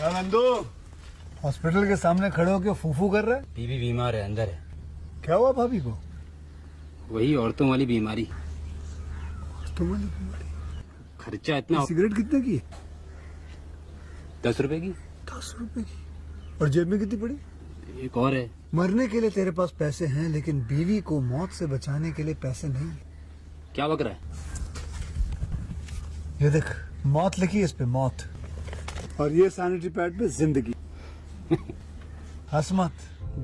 Nandu hospital के सामने खड़े होकर फूफू कर रहा है। बीवी बीमार है, अंदर है। क्या हुआ भाभी को? वही औरतों वाली बीमारी। वाली बीमारी? खर्चा इतना। सिगरेट कितने की? 10 रुपए की। 10 रुपए की? और जेब में कितनी पड़ी? एक और है। मरने के लिए तेरे पास पैसे हैं, लेकिन बीवी को मौत से बचाने के लिए पैसे नहीं है। क्या बक रहा है? ये देख, मौत लिखी है इस पे, मौत। और ये सैनिटरी पैड पे जिंदगी। हंस मत।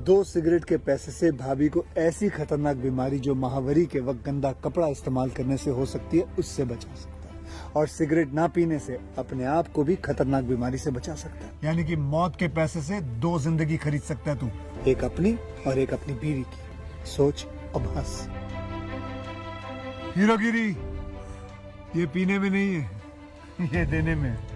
2 सिगरेट के पैसे से भाभी को ऐसी खतरनाक बीमारी जो महावरी के वक्त गंदा कपड़ा इस्तेमाल करने से हो सकती है, उससे बचा सकता है। और सिगरेट ना पीने से अपने आप को भी खतरनाक बीमारी से बचा सकता है। यानी कि मौत के पैसे से 2 जिंदगी खरीद सकता है तू, एक अपनी और एक अपनी बीवी की। सोच अब हंस। हीरोगिरी ये पीने में नहीं है, ये देने में है।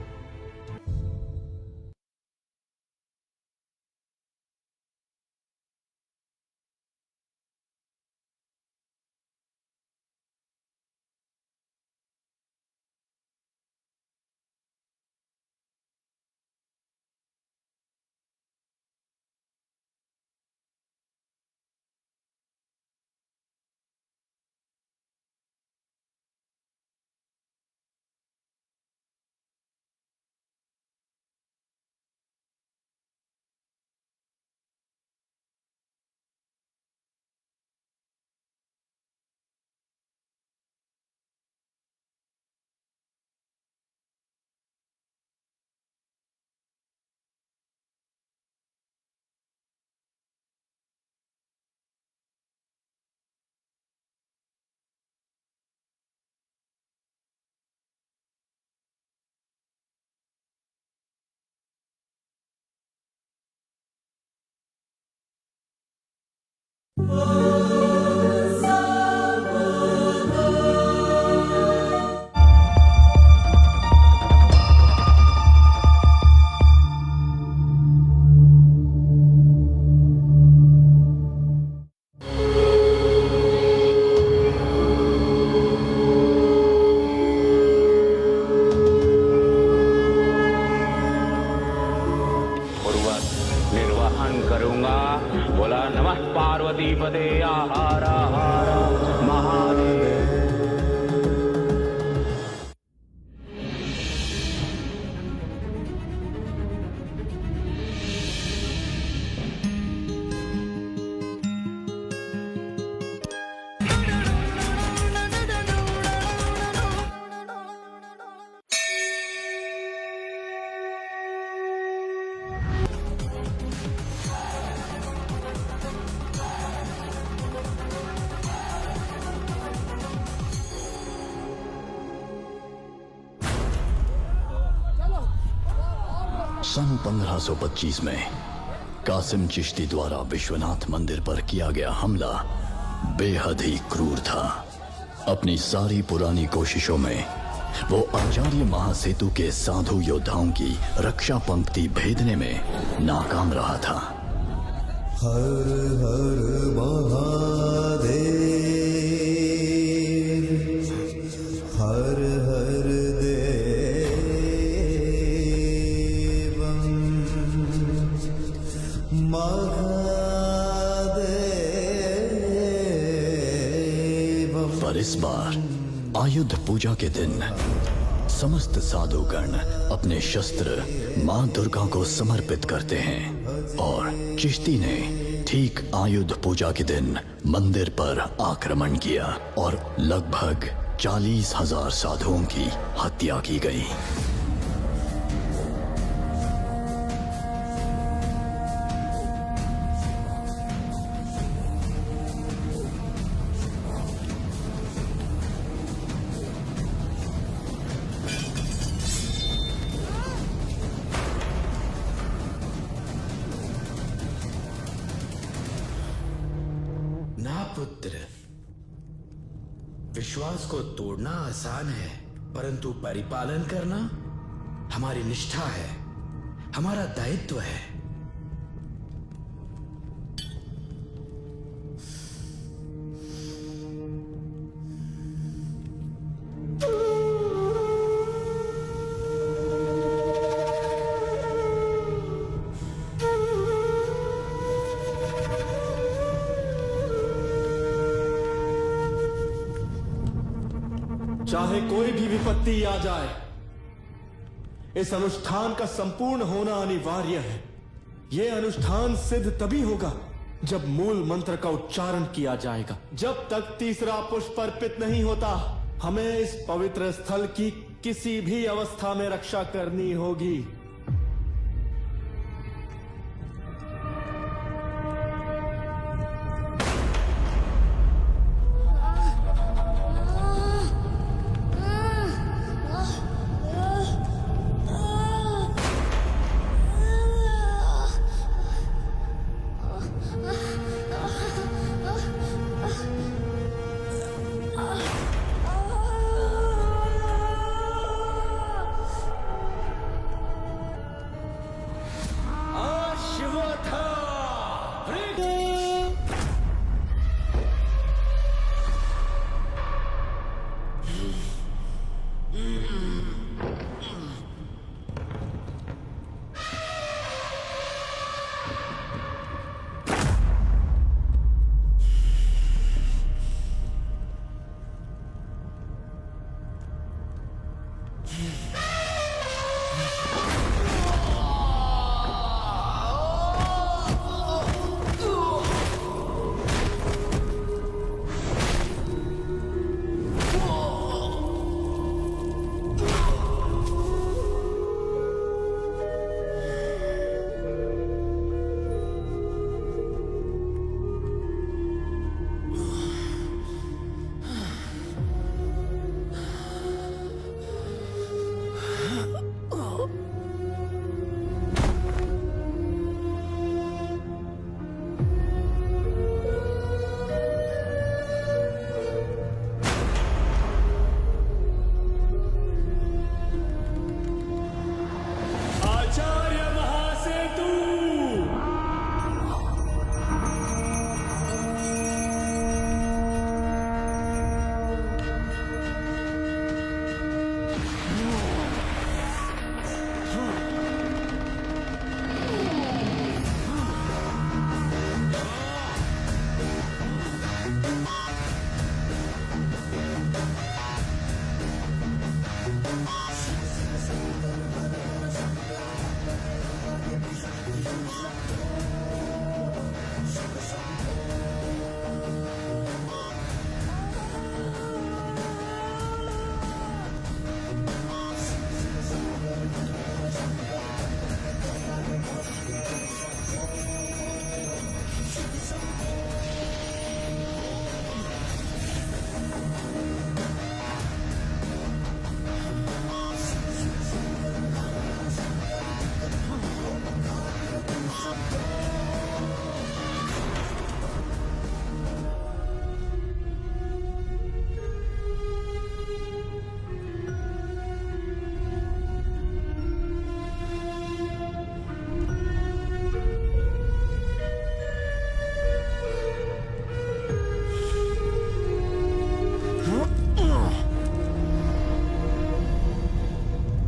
निर्वहन करूंगा। बोला नमः पार्वती पदे आहार आहार महादेव। सन 1525 में कासिम चिश्ती द्वारा विश्वनाथ मंदिर पर किया गया हमला बेहद ही क्रूर था। अपनी सारी पुरानी कोशिशों में वो आचार्य महासेतु के साधु योद्धाओं की रक्षा पंक्ति भेदने में नाकाम रहा था। हर हर महादेव, हर हर पर इस बार आयुध पूजा के दिन समस्त साधुगण अपने शस्त्र मां दुर्गा को समर्पित करते हैं और चिश्ती ने ठीक आयुध पूजा के दिन मंदिर पर आक्रमण किया और लगभग 40,000 साधुओं की हत्या की गई। ना पुत्र, विश्वास को तोड़ना आसान है, परंतु परिपालन करना हमारी निष्ठा है, हमारा दायित्व है। चाहे कोई भी विपत्ति आ जाए, इस अनुष्ठान का संपूर्ण होना अनिवार्य है। यह अनुष्ठान सिद्ध तभी होगा जब मूल मंत्र का उच्चारण किया जाएगा। जब तक तीसरा पुष्प अर्पित नहीं होता, हमें इस पवित्र स्थल की किसी भी अवस्था में रक्षा करनी होगी।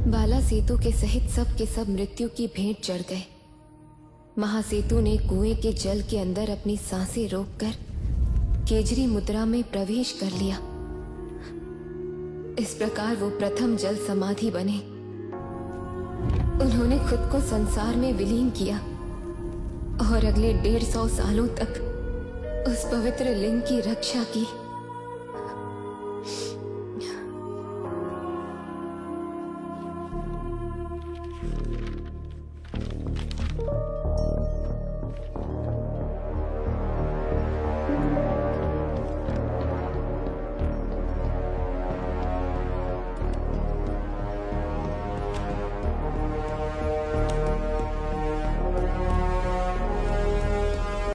बाला सेतु के सहित सब के सब मृत्यु की भेंट चढ़ गए। महासेतु ने कुएं के जल के अंदर अपनी सांसें रोककर केजरी मुद्रा में प्रवेश कर लिया। इस प्रकार वो प्रथम जल समाधि बने। उन्होंने खुद को संसार में विलीन किया और अगले 150 सालों तक उस पवित्र लिंग की रक्षा की।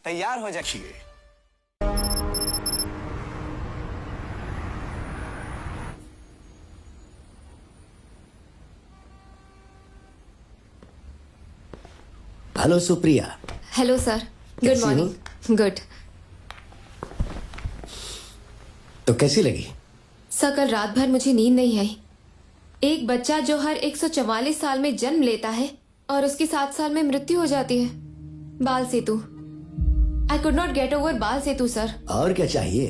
तैयार हो जाइए। Hello Supriya. Hello sir, good morning. Good. तो कैसी लगी? सर कल रात भर मुझे नींद नहीं आई। एक बच्चा जो हर 144 साल में जन्म लेता है और उसकी 7 साल में मृत्यु हो जाती है। Bal Setu. I could not get over Bal Setu sir. और क्या चाहिए?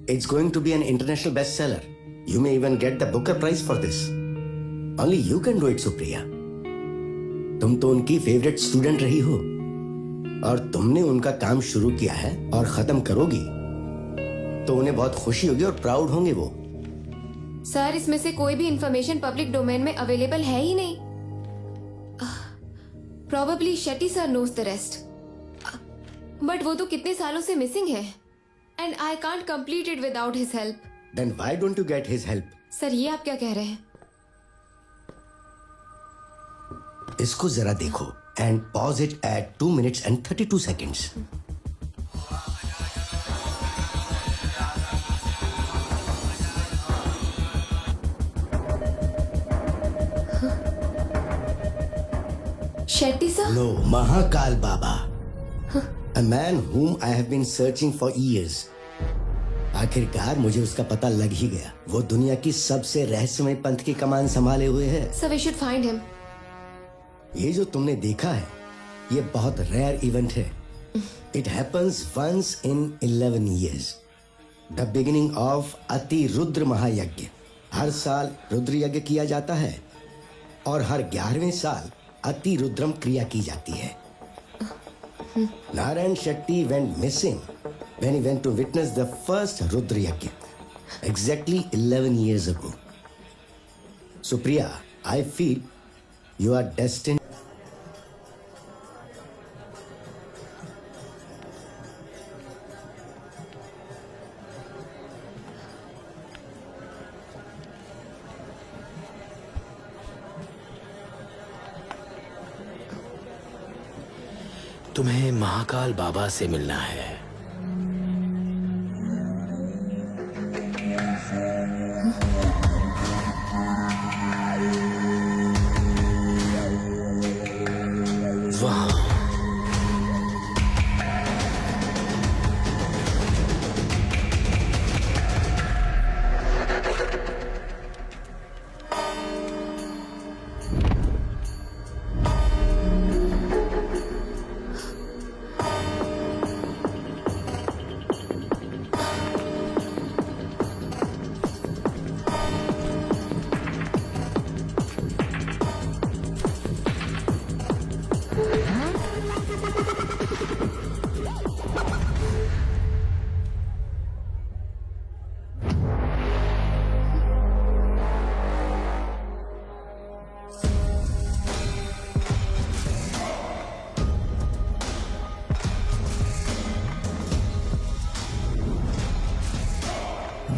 It's going to be an international best seller. You may even get the Booker Prize for this. Only you can do it, Supriya. तुम तो उनकी फेवरेट स्टूडेंट रही हो और तुमने उनका काम शुरू किया है और खत्म करोगी तो उन्हें बहुत खुशी होगी और प्राउड होंगे वो। सर, इसमें से कोई भी इंफॉर्मेशन पब्लिक डोमेन में अवेलेबल है ही नहीं। Probably Shetty sir knows the rest, but वो तो कितने सालों से मिसिंग है and I can't complete it without his help. Then why don't you get his help? Sir, ये आप क्या कह रहे हैं? इसको जरा देखो and pause it at 2 minutes and 32 seconds. Shetty sir? No, Mahakal Baba. A man whom I have been searching for years. आखिरकार मुझे उसका पता लग ही गया। वो दुनिया की सबसे रहस्यमय पंथ की कमान संभाले हुए है। Sir, we should find him. ये जो तुमने देखा है ये बहुत रेयर इवेंट है। It happens once in 11 years. The beginning of Ati Rudra महायज्ञ। हर साल रुद्र यज्ञ किया जाता है और हर 11वें साल अति रुद्रम क्रिया की जाती है। Narayan Shetty went missing when he went to witness the first Rudra Yajna exactly 11 years ago. Supriya, I feel you are destined. तुम्हें महाकाल बाबा से मिलना है। वहाँ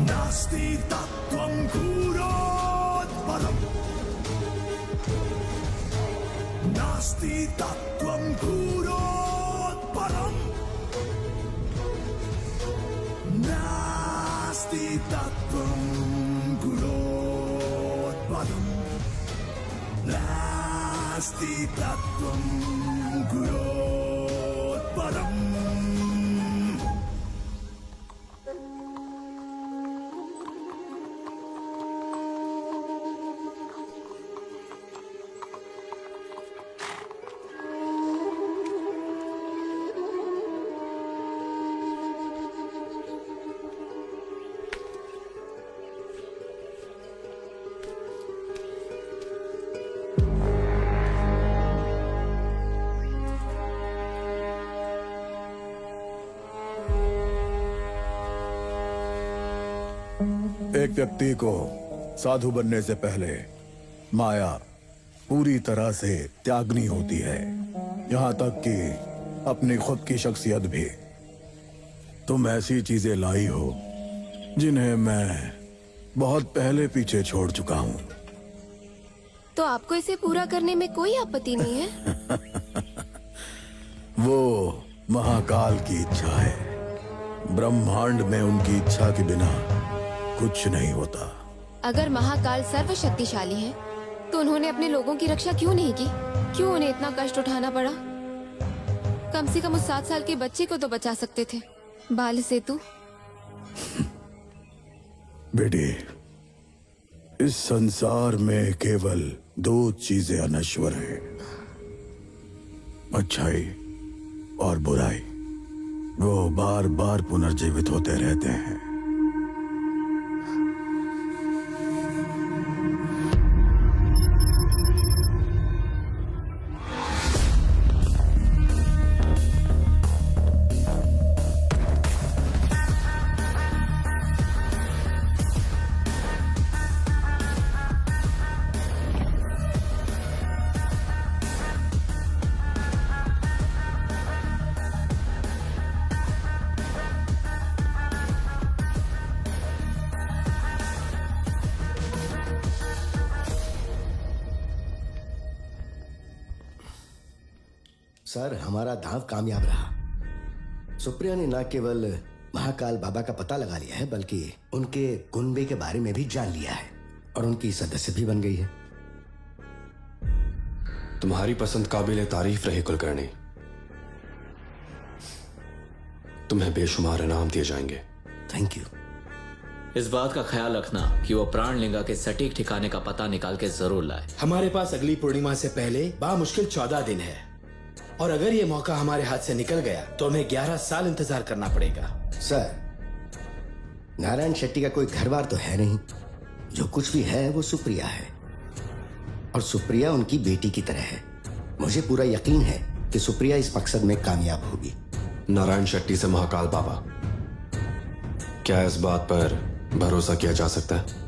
नास्ति तत्त्वं गुरोत्परम् नास्ति तत्त्वं गुरोत्परम् नास्ति तत्त्वं गुरोत्परम् नास्ति तत्त्वं गुरोत्परम्। एक व्यक्ति को साधु बनने से पहले माया पूरी तरह से त्यागनी होती है, यहाँ तक कि अपनी खुद की शख्सियत भी। तुम ऐसी चीजें लाई हो जिन्हें मैं बहुत पहले पीछे छोड़ चुका हूँ। तो आपको इसे पूरा करने में कोई आपत्ति नहीं है? वो महाकाल की इच्छा है। ब्रह्मांड में उनकी इच्छा के बिना कुछ नहीं होता। अगर महाकाल सर्वशक्तिशाली है तो उन्होंने अपने लोगों की रक्षा क्यों नहीं की? क्यों उन्हें इतना कष्ट उठाना पड़ा? कम से कम उस 7 साल के बच्चे को तो बचा सकते थे। बाल सेतु। बेटी, इस संसार में केवल 2 चीजें अनश्वर हैं, अच्छाई और बुराई। वो बार बार पुनर्जीवित होते रहते हैं। सर, हमारा दांव कामयाब रहा। सुप्रिया ने न केवल महाकाल बाबा का पता लगा लिया है, बल्कि उनके कुनबे के बारे में भी जान लिया है और उनकी सदस्य भी बन गई है। तुम्हारी पसंद काबिल तारीफ रही कुलकर्णी। तुम्हें बेशुमार इनाम दिए जाएंगे। Thank you. इस बात का ख्याल रखना कि वो प्राणलिंगा के सटीक ठिकाने का पता निकाल के जरूर लाए। हमारे पास अगली पूर्णिमा से पहले बामुश्किल 14 दिन है, और अगर ये मौका हमारे हाथ से निकल गया तो हमें 11 साल इंतजार करना पड़ेगा। सर, नारायण शेट्टी का कोई घर बार तो है नहीं। जो कुछ भी है वो सुप्रिया है, और सुप्रिया उनकी बेटी की तरह है। मुझे पूरा यकीन है कि सुप्रिया इस मकसद में कामयाब होगी। नारायण शेट्टी से महाकाल बाबा, क्या इस बात पर भरोसा किया जा सकता है?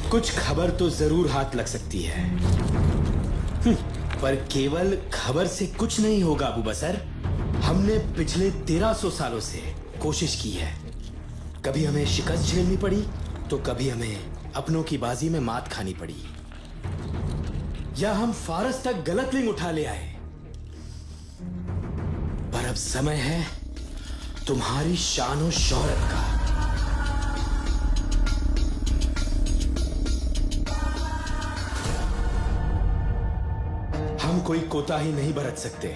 कुछ खबर तो जरूर हाथ लग सकती है, पर केवल खबर से कुछ नहीं होगा अबू बसर। हमने पिछले 1300 सालों से कोशिश की है। कभी हमें शिकस्त झेलनी पड़ी तो कभी हमें अपनों की बाजी में मात खानी पड़ी, या हम फारस तक गलत लिंग उठा ले आए। पर अब समय है तुम्हारी शान और शौहरत का। हम कोई कोताही नहीं बरत सकते।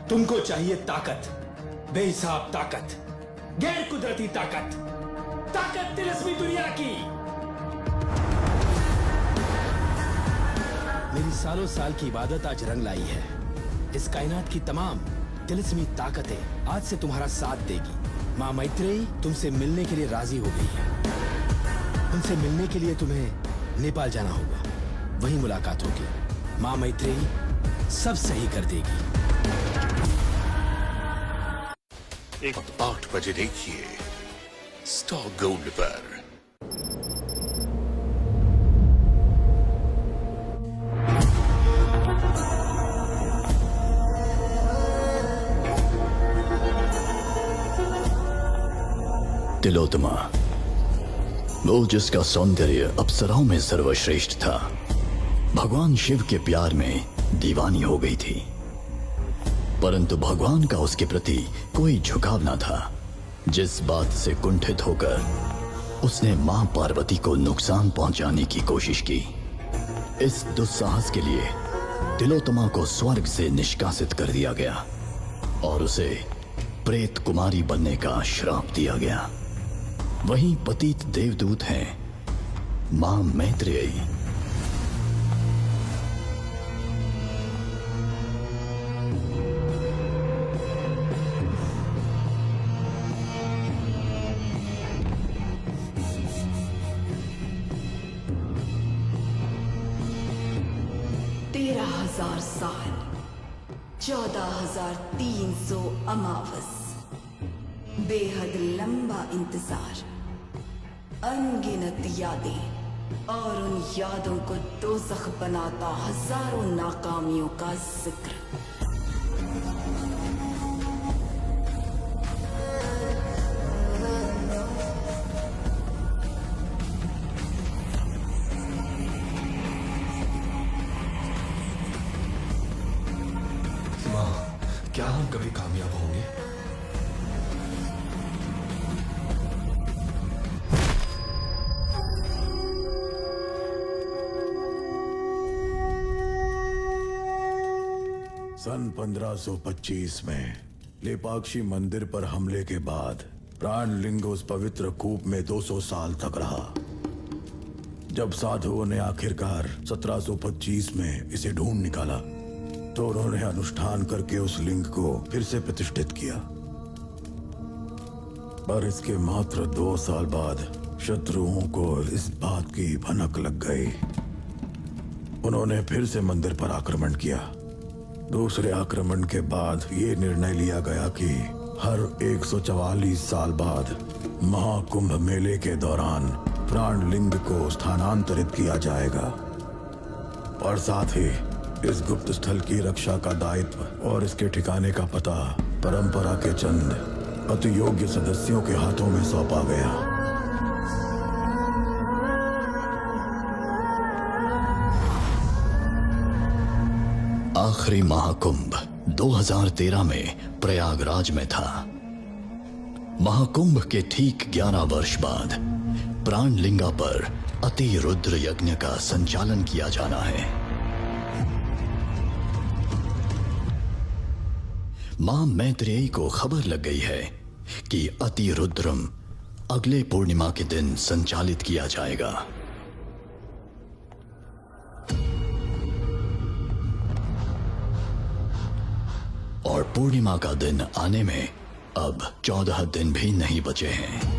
तुमको चाहिए ताकत, बेहिसाब ताकत, गैर कुदरती ताकत, ताकत तिलिस्मी दुनिया की। मेरी सालों साल की इबादत आज रंग लाई है। इस कायनात की तमाम तिलिस्मी ताकतें आज से तुम्हारा साथ देगी। मां मैत्रेयी तुमसे मिलने के लिए राजी हो गई है। उनसे मिलने के लिए तुम्हें नेपाल जाना होगा, वहीं मुलाकात होगी। मां मैत्रेयी सब सही कर देगी। 8 बजे देखिए स्टार गोल्ड पर। तिलोत्तमा, वो जिसका सौंदर्य अप्सराओं में सर्वश्रेष्ठ था, भगवान शिव के प्यार में दीवानी हो गई थी। परंतु भगवान का उसके प्रति कोई झुकाव न था, जिस बात से कुंठित होकर उसने मां पार्वती को नुकसान पहुंचाने की कोशिश की। इस दुस्साहस के लिए तिलोत्तमा को स्वर्ग से निष्कासित कर दिया गया और उसे प्रेत कुमारी बनने का श्राप दिया गया। वहीं पतित देवदूत हैं मां मैत्रेयी। साल 14,300 अमावस, बेहद लंबा इंतजार, अनगिनत यादें और उन यादों को दोज़ख बनाता हजारों नाकामियों का जिक्र। क्या हम कभी कामयाब होंगे? सन 1525 में लेपाक्षी मंदिर पर हमले के बाद प्राणलिंग उस पवित्र कूप में 200 साल तक रहा। जब साधुओं ने आखिरकार 1725 में इसे ढूंढ निकाला तो उन्होंने अनुष्ठान करके उस लिंग को फिर से प्रतिष्ठित किया। पर इसके मात्र 2 साल बाद शत्रुओं को इस बात की भनक लग गई। उन्होंने फिर से मंदिर पर आक्रमण किया। दूसरे आक्रमण के बाद ये निर्णय लिया गया कि हर 144 साल बाद महाकुंभ मेले के दौरान प्राणलिंग को स्थानांतरित किया जाएगा और साथ ही इस गुप्त स्थल की रक्षा का दायित्व और इसके ठिकाने का पता परंपरा के चंद अति योग्य सदस्यों के हाथों में सौंपा गया। आखिरी महाकुंभ 2013 में प्रयागराज में था। महाकुंभ के ठीक 11 वर्ष बाद प्राणलिंगा पर अति रुद्र यज्ञ का संचालन किया जाना है। मां मैत्रेयी को खबर लग गई है कि अति रुद्रम अगले पूर्णिमा के दिन संचालित किया जाएगा। और पूर्णिमा का दिन आने में अब 14 दिन भी नहीं बचे हैं।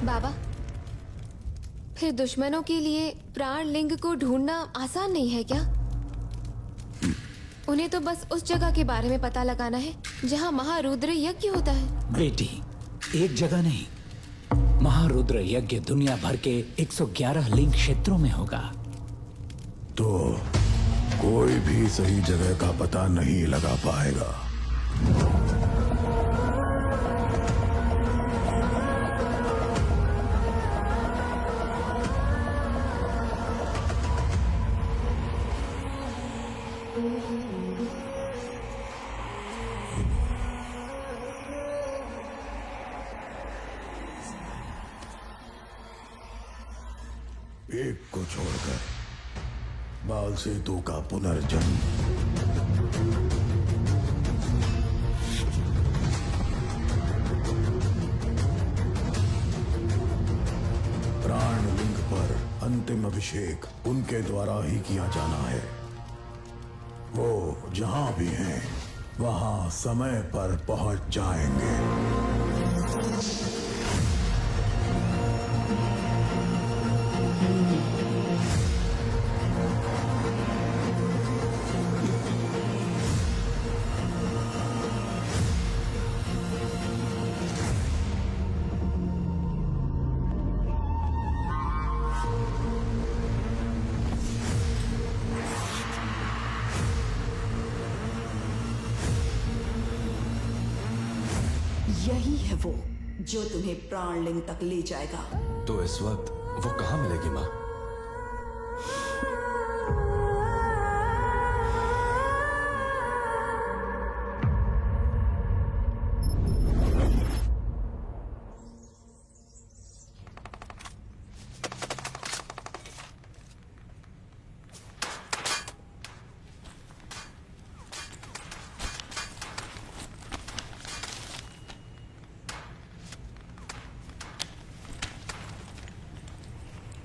बाबा, फिर दुश्मनों के लिए प्राण लिंग को ढूंढना आसान नहीं है क्या? उन्हें तो बस उस जगह के बारे में पता लगाना है जहां महारुद्र यज्ञ होता है। बेटी, एक जगह नहीं, महारुद्र यज्ञ दुनिया भर के 111 लिंग क्षेत्रों में होगा। तो कोई भी सही जगह का पता नहीं लगा पाएगा। एक को छोड़कर बाल सेतु का पुनर्जन्म। प्राणलिंग पर अंतिम अभिषेक उनके द्वारा ही किया जाना है। वो जहां भी हैं वहां समय पर पहुंच जाएंगे। यही है वो जो तुम्हें प्राणलिंग तक ले जाएगा। तो इस वक्त वो कहाँ मिलेगी माँ?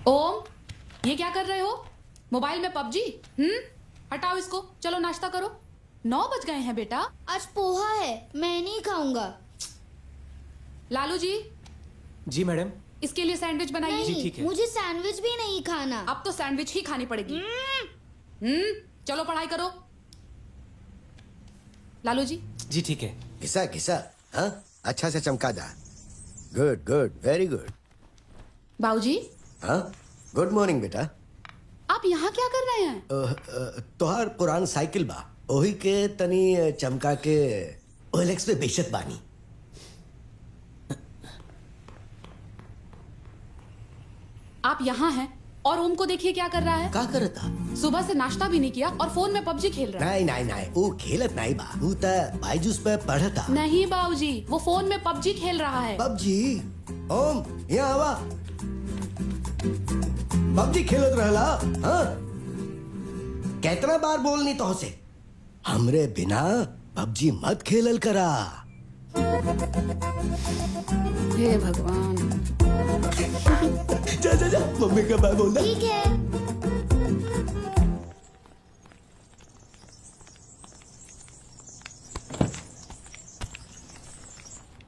ओम, ये क्या कर रहे हो? मोबाइल में पबजी? हटाओ इसको, चलो नाश्ता करो। 9 बज गए हैं बेटा। आज पोहा है, मैं नहीं खाऊंगा। लालू जी। जी मैडम। इसके लिए सैंडविच बनाइए। जी ठीक है। मुझे सैंडविच भी नहीं खाना। अब तो सैंडविच ही खानी पड़ेगी। चलो पढ़ाई करो। लालू जी। जी ठीक है। घिसा घिसा, हाँ अच्छा से चमका जा। Good good, very good. बाबूजी। हाँ, गुड मॉर्निंग बेटा। आप यहाँ क्या कर रहे हैं? तोहार पुरान साइकिल बा, ओही के तनी चमका के OLX पे बेचत बानी। आप यहाँ हैं और ओम को देखिए क्या कर रहा है। का करता? सुबह से नाश्ता भी नहीं किया और फोन में पबजी खेल रहा है। नहीं, वो खेलत नहीं बा, वो तो बायजूस पे पढ़ता। नहीं बाबूजी, वो फोन में पबजी खेल रहा है। पबजी? ओम यहाँ आवा। पबजी खेलत रहला? हाँ? कितना बार बोलनी तो से हमरे बिना पबजी मत खेलल करा। हे भगवान। जा जा जा, मम्मी का बाय बोल दे। ठीक है।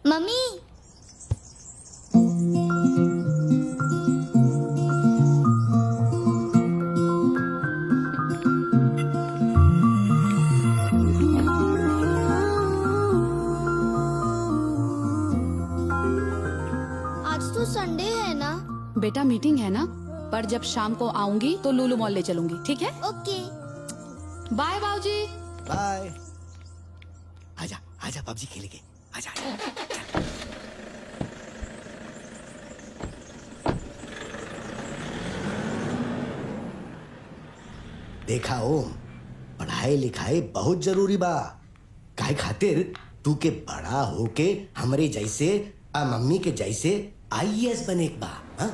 मम्मी। आज तो संडे है ना? बेटा मीटिंग है ना, पर जब शाम को आऊंगी तो लुलु मॉल ले चलूंगी, ठीक है? ओके। बाय बाबूजी। बाय। आजा आजा पबजी खेलेंगे, आजा आजा। देखा ओम, पढ़ाई लिखाई बहुत जरूरी बा। काहे खातिर तू के बड़ा होके हमरे जैसे मम्मी के जैसे आईएएस बने बा। हाँ?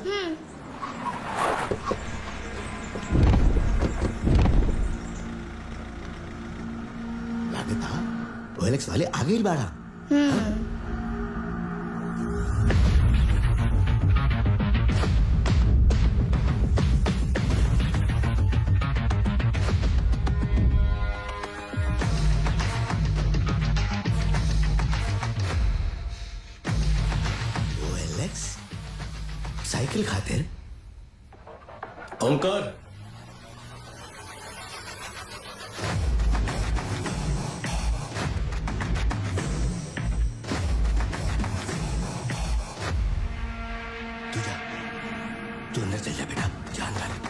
लागता ओएलएक्स वाले आगे ही बढ़ा। ओएलएक्स साइकिल खातिर ओंकार, तू अंदर चल जा बेटा, ध्यान रख।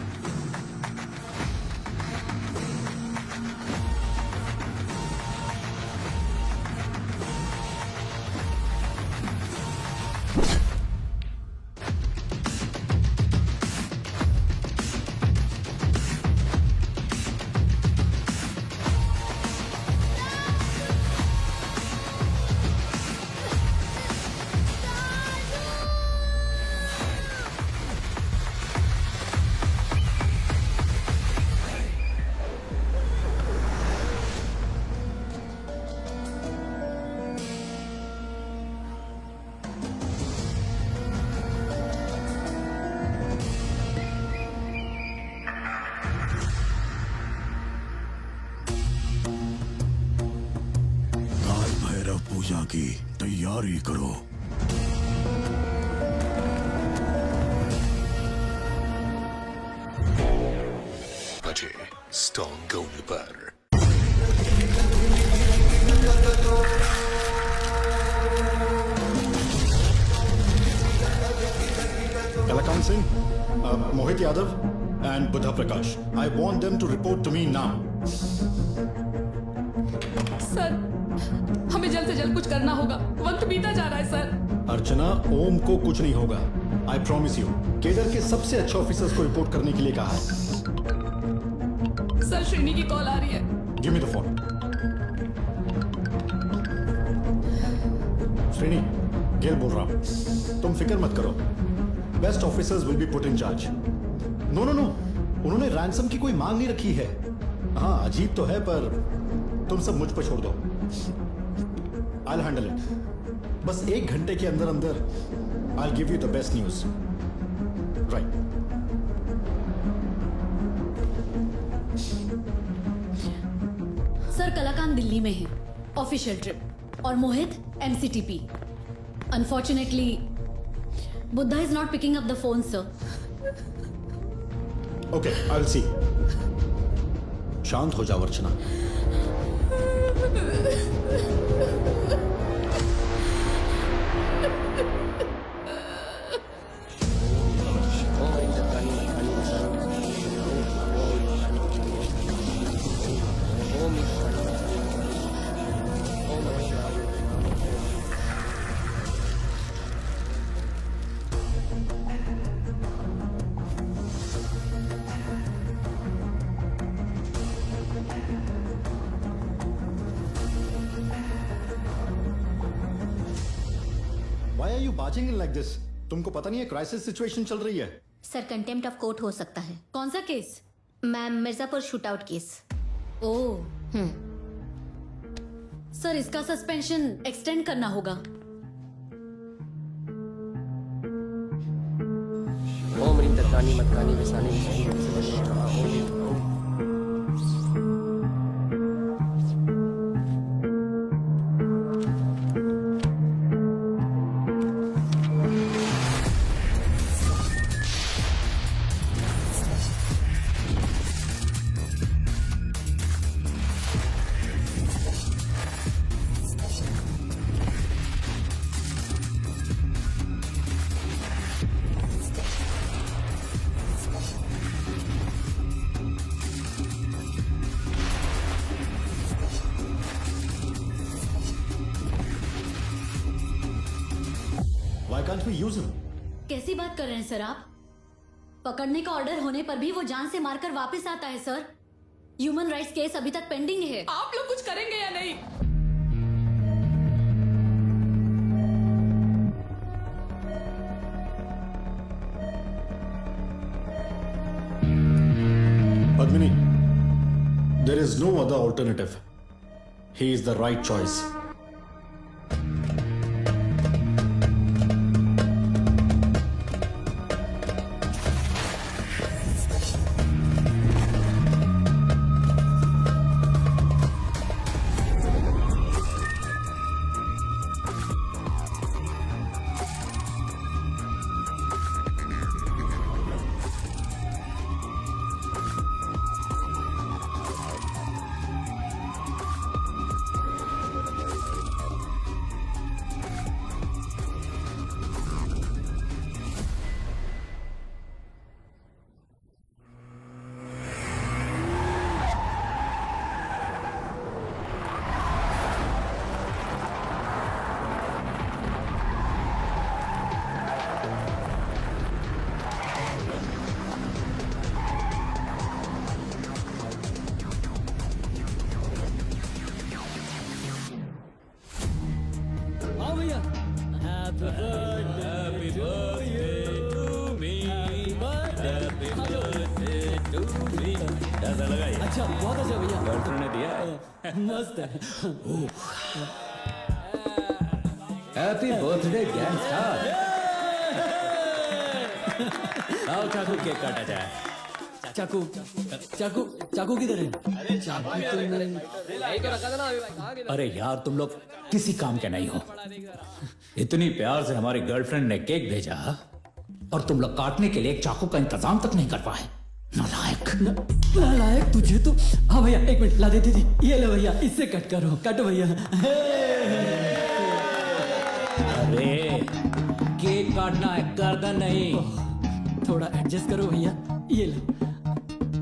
काल भैरव पूजा की तैयारी करो। बजे स्ट्रॉन्ग गोल्ड पर। Kalakant Singh, Mohit Yadav, and Buddha Prakash. I want them to report to me now. Sir, हमें जल्द से जल्द कुछ करना होगा, वक्त बीता जा रहा है सर। अर्चना, ओम को कुछ नहीं होगा। I promise you. केडर के सबसे अच्छे ऑफिसर्स को रिपोर्ट करने के लिए कहा है। सर, श्रीनी की कॉल आ रही है। Give me the phone. Srini, गेल बोल रहा हूं। तुम फिक्र मत करो। Best officers will be put in charge. No no no, उन्होंने रैंसम की कोई मांग नहीं रखी है। हाँ, अजीब तो है, पर तुम सब मुझ पर छोड़ दो। I'll handle it. बस 1 घंटे के अंदर अंदर I'll give you the best news. Right. Sir, Kalakant Delhi में है, ऑफिशियल ट्रिप, और Mohit MCTP. Unfortunately Buddha is not picking up the phone sir. Okay, I'll see. शांत हो जाओ अर्चना। Why are you barging in like this? तुमको पता नहीं है क्राइसिस सिचुएशन चल रही है। सर, कंटेम्प्ट ऑफ कोर्ट हो सकता है। कौन सा केस? Ma'am, Mirzapur shootout case. Oh, sir इसका सस्पेंशन एक्सटेंड करना होगा। ओम ह्रीं तत्कानी मतकानी विसानी विसानी। Why can't we use him? कैसी बात कर रहे हैं सर आप? पकड़ने का ऑर्डर होने पर भी वो जान से मारकर वापस आता है सर। ह्यूमन राइट्स केस अभी तक पेंडिंग है। आप लोग कुछ करेंगे या नहीं? Padmini, there is no other alternative. He is the right choice. अच्छा बहुत अच्छा भैया। गर्लफ्रेंड ने दिया है। मस्त है। Happy birthday gangster. आओ चाकू केक काटा जाए। चाकू चाकू चाकू किधर है? चाकू तो नहीं। अरे यार तुम लोग किसी काम के नहीं हो। इतनी प्यार से हमारी गर्लफ्रेंड ने केक भेजा और तुम लोग काटने के लिए एक चाकू का इंतजाम तक नहीं कर पाए। नालायक। नालायक तुझे तो। हाँ भैया एक मिनट ला देती थी। ये लो भैया इससे कट करो। काटो भैया। अरे केक काटना है गर्दन नहीं। थोड़ा एडजस्ट करो भैया। ये लो।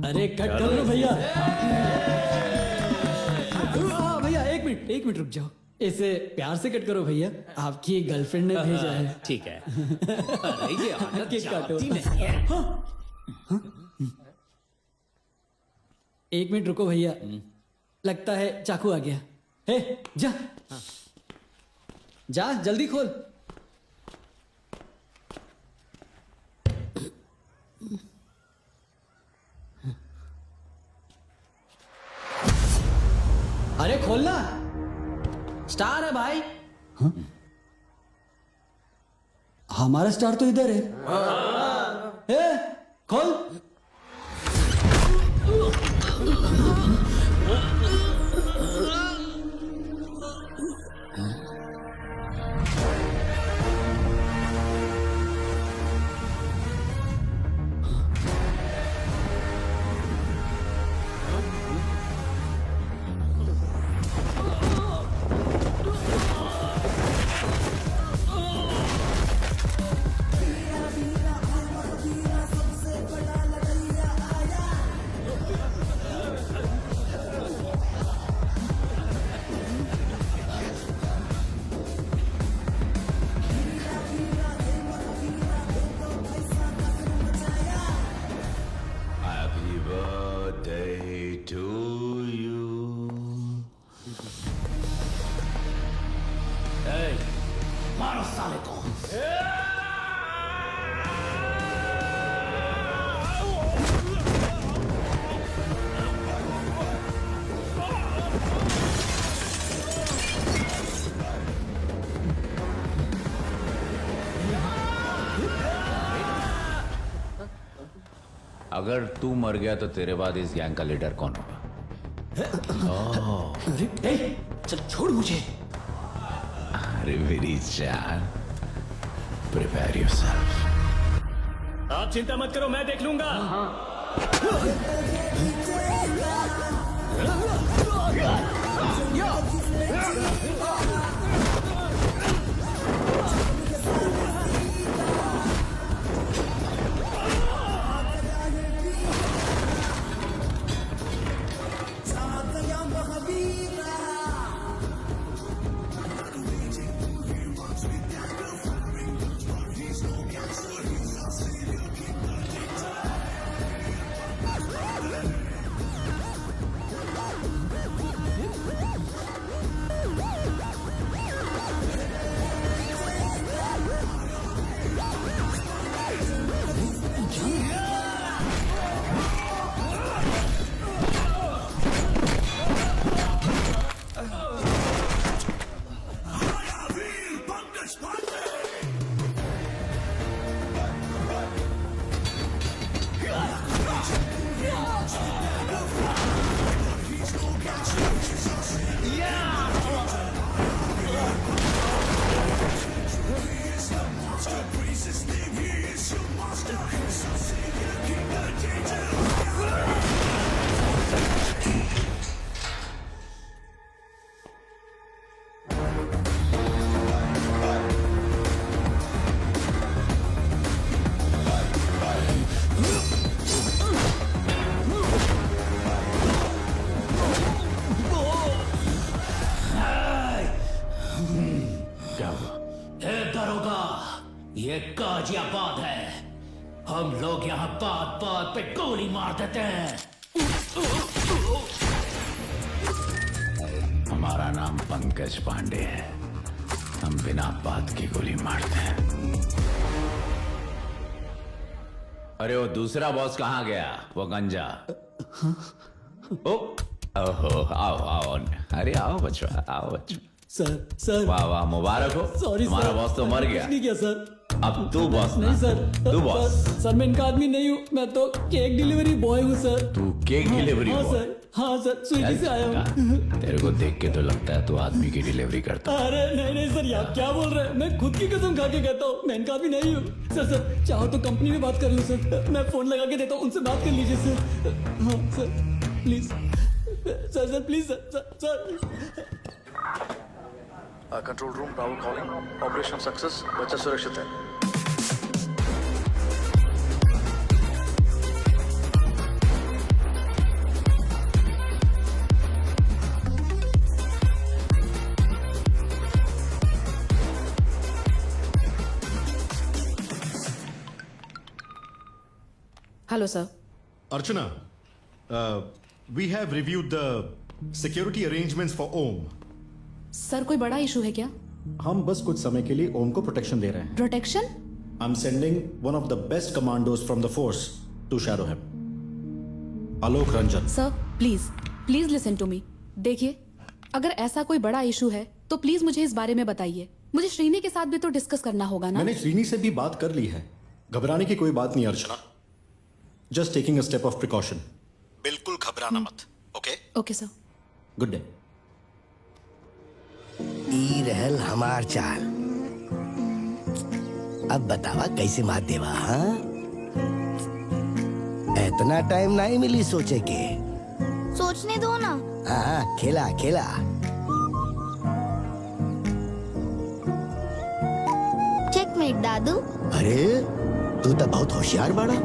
अरे कट करो भैया। हाँ भैया एक मिनट रुक जाओ। इसे प्यार से कट करो भैया। आपकी गर्लफ्रेंड ने भेजा है। ठीक है। अरे ये आदत केक काटो। जाती नहीं है। हाँ। एक मिनट रुको भैया। लगता है चाकू आ गया। हे जा जा जल्दी खोल। अरे खोलना। स्टार है भाई। हाँ? हमारा स्टार तो इधर है। ए, खोल। अगर तू मर गया तो तेरे बाद इस गैंग का लीडर कौन होगा? चल छोड़ मुझे। अरे मेरी जान, प्रिपेयर योरसेल्फ। आप चिंता मत करो, मैं देख लूंगा। ये गाजियाबाद है। हम लोग यहाँ बात बात पे गोली मार देते हैं। हमारा नाम पंकज पांडे है। हम बिना बात की गोली मारते हैं। अरे वो दूसरा बॉस कहाँ गया? वो गंजा। ओहो, आओ आओ। अरे आओ बच्चों, आओ बच्चों। सर वाह वाह, मुबारक हो। सॉरी तुम्हारा सर, बॉस तो मर गया। नहीं किया सर। अब तू बॉस ना? नहीं सर, तू बॉस। सर मैं इनका आदमी नहीं हूँ, मैं तो केक डिलीवरी बॉय हूँ सर। तू केक डिलीवरी हाँ बॉय? सर, हाँ सर, स्विगी से आया हूँ। तेरे को देख के तो लगता है तू आदमी की डिलीवरी करता है। अरे नहीं नहीं सर, आप क्या बोल रहे हैं? मैं खुद की कसम खा के कहता हूँ, मैं इनका आदमी नहीं हूँ। सर चाहो तो कंपनी में बात कर लूँ सर, मैं फोन लगा के देता हूँ, उनसे बात कर लीजिए सर। हाँ sir please, sir please sir. Control room, Bravo calling. Operation success, बच्चा सुरक्षित है। Hello sir. Archana, we have reviewed the security arrangements for Om. Sir कोई बड़ा इशू है क्या? हम बस कुछ समय के लिए ओम को प्रोटेक्शन दे रहे हैं। Protection? I'm sending one of the best commandos from the force to shadow him. Alok Ranjan. Sir please listen to me. देखिए, अगर ऐसा कोई बड़ा इशू है तो प्लीज मुझे इस बारे में बताइए। मुझे श्रीनी के साथ भी तो डिस्कस करना होगा ना। मैंने श्रीनी से भी बात कर ली है, घबराने की कोई बात नहीं Archana. Just taking a step of precaution. बिल्कुल घबराना मत। Okay okay sir. Good day. ई रहल हमार चाल। अब बतावा कैसे मात देवा? हाँ, इतना टाइम नहीं मिली सोचे के। सोचने दो ना। हाँ, खेला खेला। चेकमेट दादू। अरे तू तो बहुत होशियार बड़ा।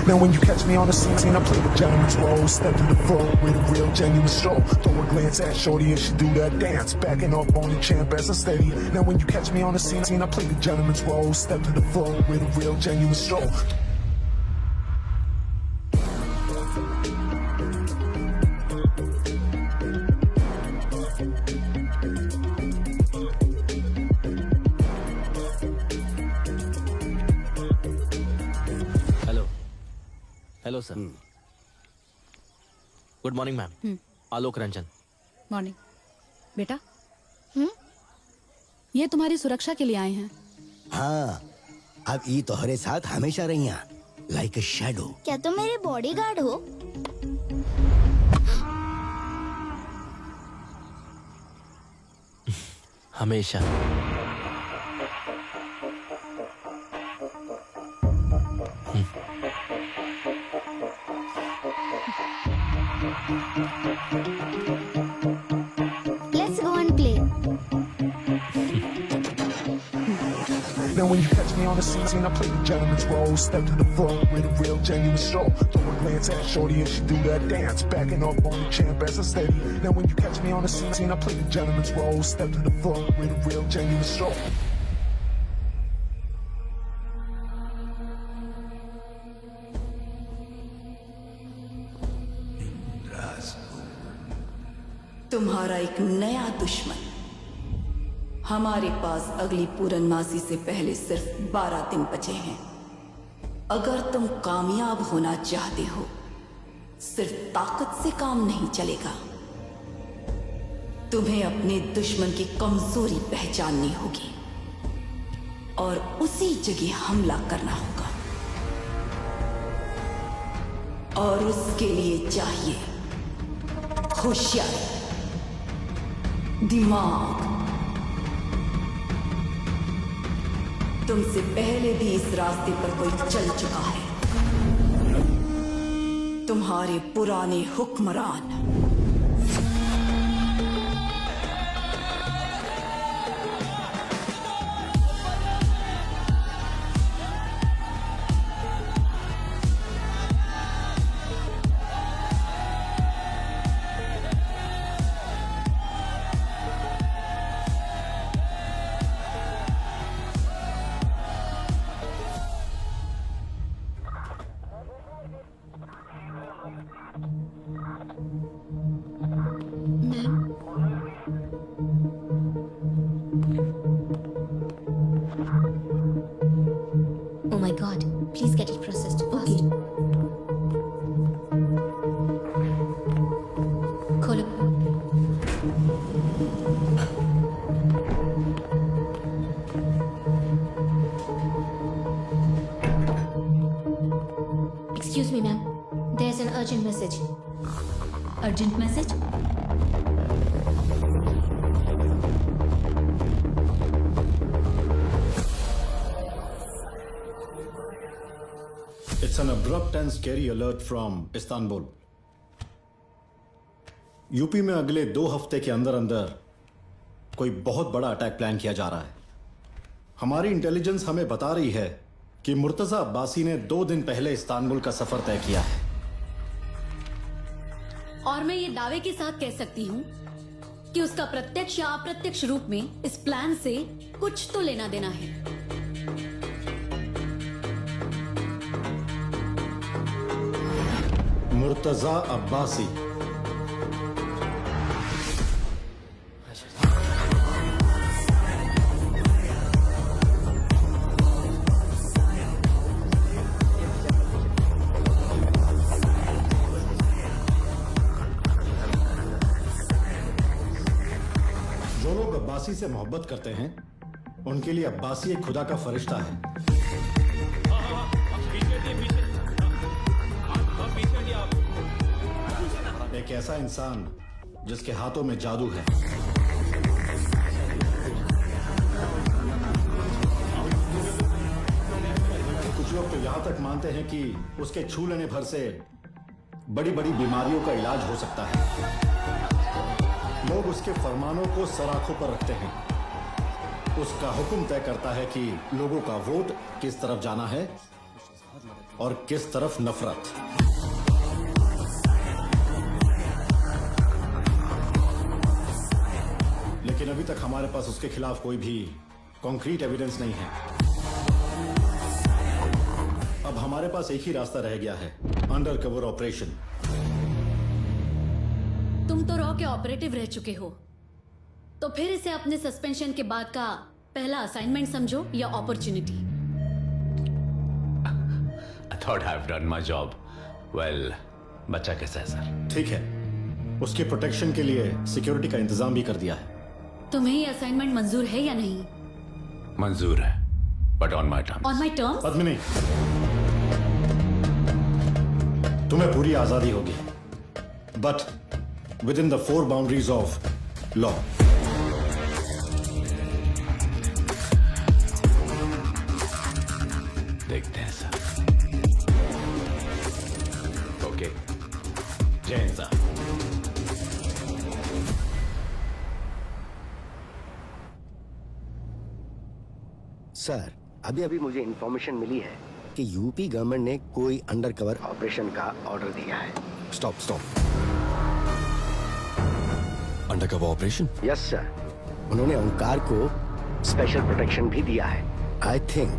Now when you catch me on the scene, I play the gentleman's role. Step to the front with a real genuine stroll. Throw a glance at shorty and she do that dance. Backing up on the champ as I steady. Now when you catch me on the scene, I play the gentleman's role. Step to the front with a real genuine stroll. Hello sir. Good morning ma'am. Alok Ranjan. Morning. बेटा, ये तुम्हारी सुरक्षा के लिए आए हैं। हाँ, अब ई तोहरे साथ हमेशा रहिया, लाइक अ शैडो। क्या तुम मेरे बॉडीगार्ड हो? हमेशा। Let's go and play. Now when you catch me on the scene, I play the gentleman's role. Step to the front with a real genuine show. Throw a glance at shorty and she do that dance, backing up on the champ as I steady. Now when you catch me on the scene, I play the gentleman's role. Step to the front with a real genuine show. तुम्हारा एक नया दुश्मन। हमारे पास अगली पूर्णमासी से पहले सिर्फ 12 दिन बचे हैं। अगर तुम कामयाब होना चाहते हो, सिर्फ ताकत से काम नहीं चलेगा। तुम्हें अपने दुश्मन की कमजोरी पहचाननी होगी और उसी जगह हमला करना होगा। और उसके लिए चाहिए होशियारी, दिमाग। तुमसे पहले भी इस रास्ते पर कोई चल चुका है, तुम्हारे पुराने हुक्मरान। Oh my god, please get it processed fast. खोलो। Excuse me, ma'am. There's an urgent message. Urgent message? It's an abrupt and scary alert from Istanbul. UP में अगले 2 हफ्ते के अंदर अंदर कोई बहुत बड़ा अटैक प्लान किया जा रहा है। हमारी इंटेलिजेंस हमें बता रही है कि मुर्तजा अब्बासी ने 2 दिन पहले इस्तांबुल का सफर तय किया है। और मैं ये दावे के साथ कह सकती हूँ कि उसका प्रत्यक्ष या अप्रत्यक्ष रूप में इस प्लान से कुछ तो लेना देना है। मुर्तजा अब्बासी। जो लोग अब्बासी से मोहब्बत करते हैं, उनके लिए अब्बासी एक खुदा का फरिश्ता है। एक ऐसा इंसान जिसके हाथों में जादू है। कुछ लोग तो यहां तक मानते हैं कि उसके छू लेने भर से बड़ी बड़ी बीमारियों का इलाज हो सकता है। लोग उसके फरमानों को सराखों पर रखते हैं। उसका हुक्म तय करता है कि लोगों का वोट किस तरफ जाना है और किस तरफ नफरत। लेकिन अभी तक हमारे पास उसके खिलाफ कोई भी कॉन्क्रीट एविडेंस नहीं है। अब हमारे पास एक ही रास्ता रह गया है, अंडर कवर ऑपरेशन। तुम तो रॉ के ऑपरेटिव रह चुके हो, तो फिर इसे अपने सस्पेंशन के बाद का पहला असाइनमेंट समझो या opportunity. I thought I've done my job. Well, बच्चा कैसा है सर? ठीक है, उसके प्रोटेक्शन के लिए सिक्योरिटी का इंतजाम भी कर दिया है। तुम्हें ये असाइनमेंट मंजूर है या नहीं? मंजूर है। But on my terms. On my terms? Padmini, तुम्हें पूरी आजादी होगी, but with in the 4 boundaries of law. देखते हैं सर। ओके, जय साहब। सर, अभी अभी मुझे इंफॉर्मेशन मिली है कि यूपी गवर्नमेंट ने कोई अंडरकवर ऑपरेशन का ऑर्डर दिया है। Stop. Undercover operation? Yes sir, उन्होंने ओंकार को स्पेशल प्रोटेक्शन भी दिया है। आई थिंक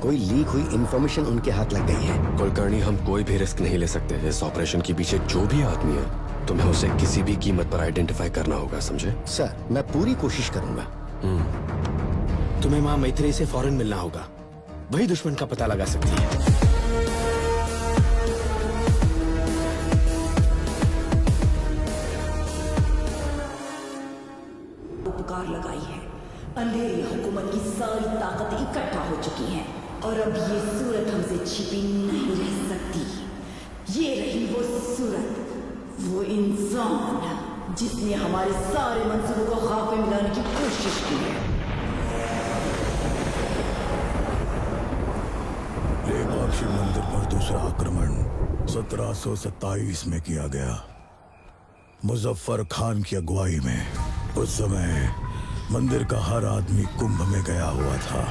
कोई लीक हुई इंफॉर्मेशन उनके हाथ लग गई है। कुलकर्णी, हम कोई भी रिस्क नहीं ले सकते। इस ऑपरेशन के पीछे जो भी आदमी है, तुम्हें उसे किसी भी कीमत पर आइडेंटिफाई करना होगा, समझे? सर, मैं पूरी कोशिश करूंगा। तुम्हें मां मैत्रेयी से फौरन मिलना होगा, वही दुश्मन का पता लगा सकती है। उपकार लगाई है। अंधेरी हुकूमत की सारी ताकत इकट्ठा हो चुकी हैं और अब ये सूरत हमसे छिपी नहीं रह सकती। ये रही वो सूरत, वो इंसान जिसने हमारे सारे मंसूबों को खाक में मिलाने की कोशिश की है। लेपाक्षी मंदिर पर दूसरा आक्रमण 1727 में किया गया, मुजफ्फर खान की अगुवाई में। उस समय मंदिर का हर आदमी कुंभ में गया हुआ था।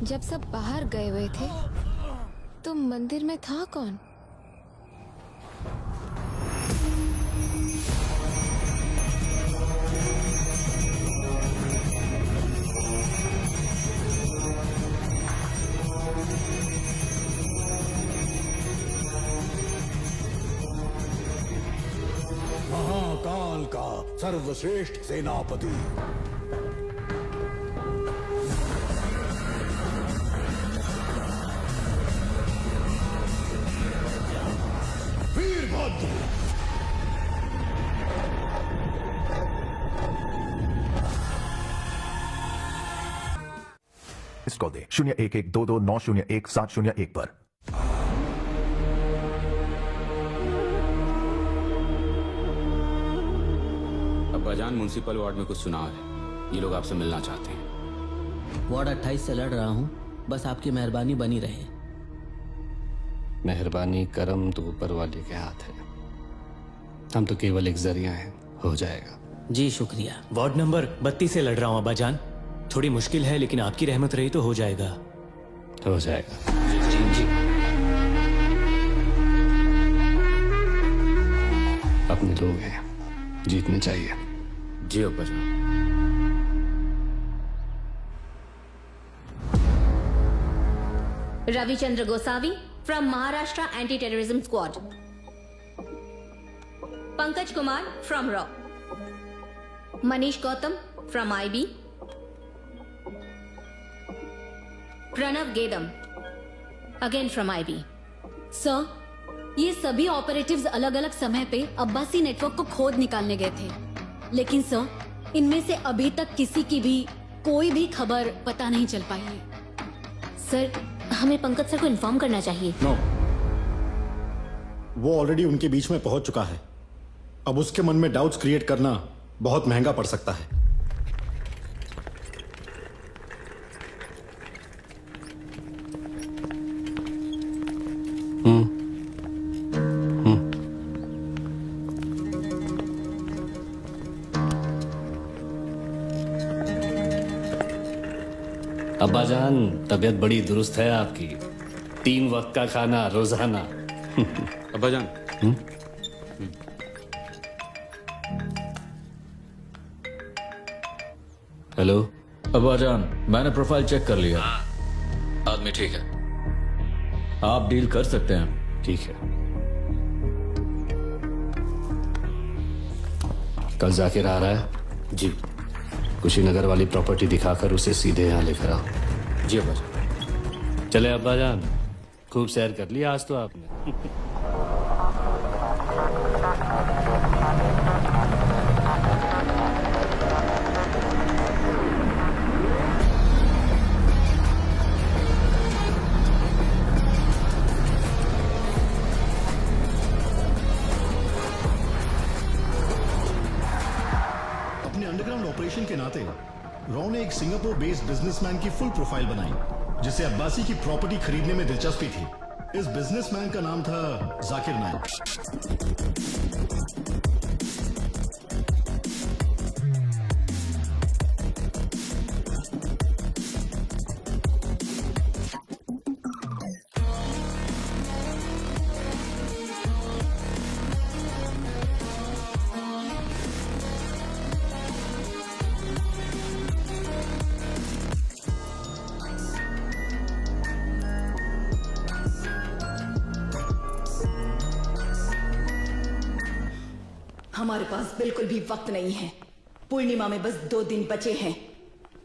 जब सब बाहर गए हुए थे तो मंदिर में था कौन? महाकाल का सर्वश्रेष्ठ सेनापति, वीरभद्र। इसको दे 01122901 पर। अब्बाजान, म्युनिसिपल वार्ड में कुछ चुनाव है, ये लोग आपसे मिलना चाहते हैं। वार्ड 28 से लड़ रहा हूँ, बस आपकी मेहरबानी बनी रहे। मेहरबानी करम तो ऊपर वाले के हाथ है, हम तो केवल एक जरिया हैं। हो जाएगा जी, शुक्रिया। वार्ड नंबर 32 से लड़ रहा हूँ अब्बाजान, थोड़ी मुश्किल है लेकिन आपकी रहमत रही तो हो जाएगा। हो जाएगा। जी जी। अपने लोग हैं, जीतने चाहिए। जी अब्बाजान। Ravichandra Gosavi from Maharashtra Anti-Terrorism Squad. Pankaj Kumar from RAW. Manish Gautam from IB. Pranav Gedam again from IB. Sir, ये सभी ऑपरेटिव्स अलग अलग समय पे अब्बासी नेटवर्क को खोद निकालने गए थे, लेकिन सर इनमें से अभी तक किसी की भी कोई भी खबर पता नहीं चल पाई है। सर, हमें पंकज सर को इन्फॉर्म करना चाहिए। नो, वो ऑलरेडी उनके बीच में पहुंच चुका है। अब उसके मन में डाउट्स क्रिएट करना बहुत महंगा पड़ सकता है। अब्बाजान, तबीयत बड़ी दुरुस्त है आपकी। 3 वक्त का खाना रोजाना। अब्बा जान। हेलो। अब्बा जान, मैंने प्रोफाइल चेक कर लिया। आदमी ठीक है, आप डील कर सकते हैं। ठीक है। कल जाकिर आ रहा है जी। कुशीनगर वाली प्रॉपर्टी दिखाकर उसे सीधे यहाँ लेकर आओ। जी अब्बा जान। चले अब्बा जान, खूब सैर कर लिया आज तो आपने। अपने अंडरग्राउंड ऑपरेशन के नाते रॉ ने एक सिंगापुर बेस्ड बिजनेसमैन की फुल प्रोफाइल बनाई जिसे अब्बासी की प्रॉपर्टी खरीदने में दिलचस्पी थी। इस बिजनेसमैन का नाम था जाकिर नायक। हमारे पास बिल्कुल भी वक्त नहीं है। पूर्णिमा में बस 2 दिन बचे हैं।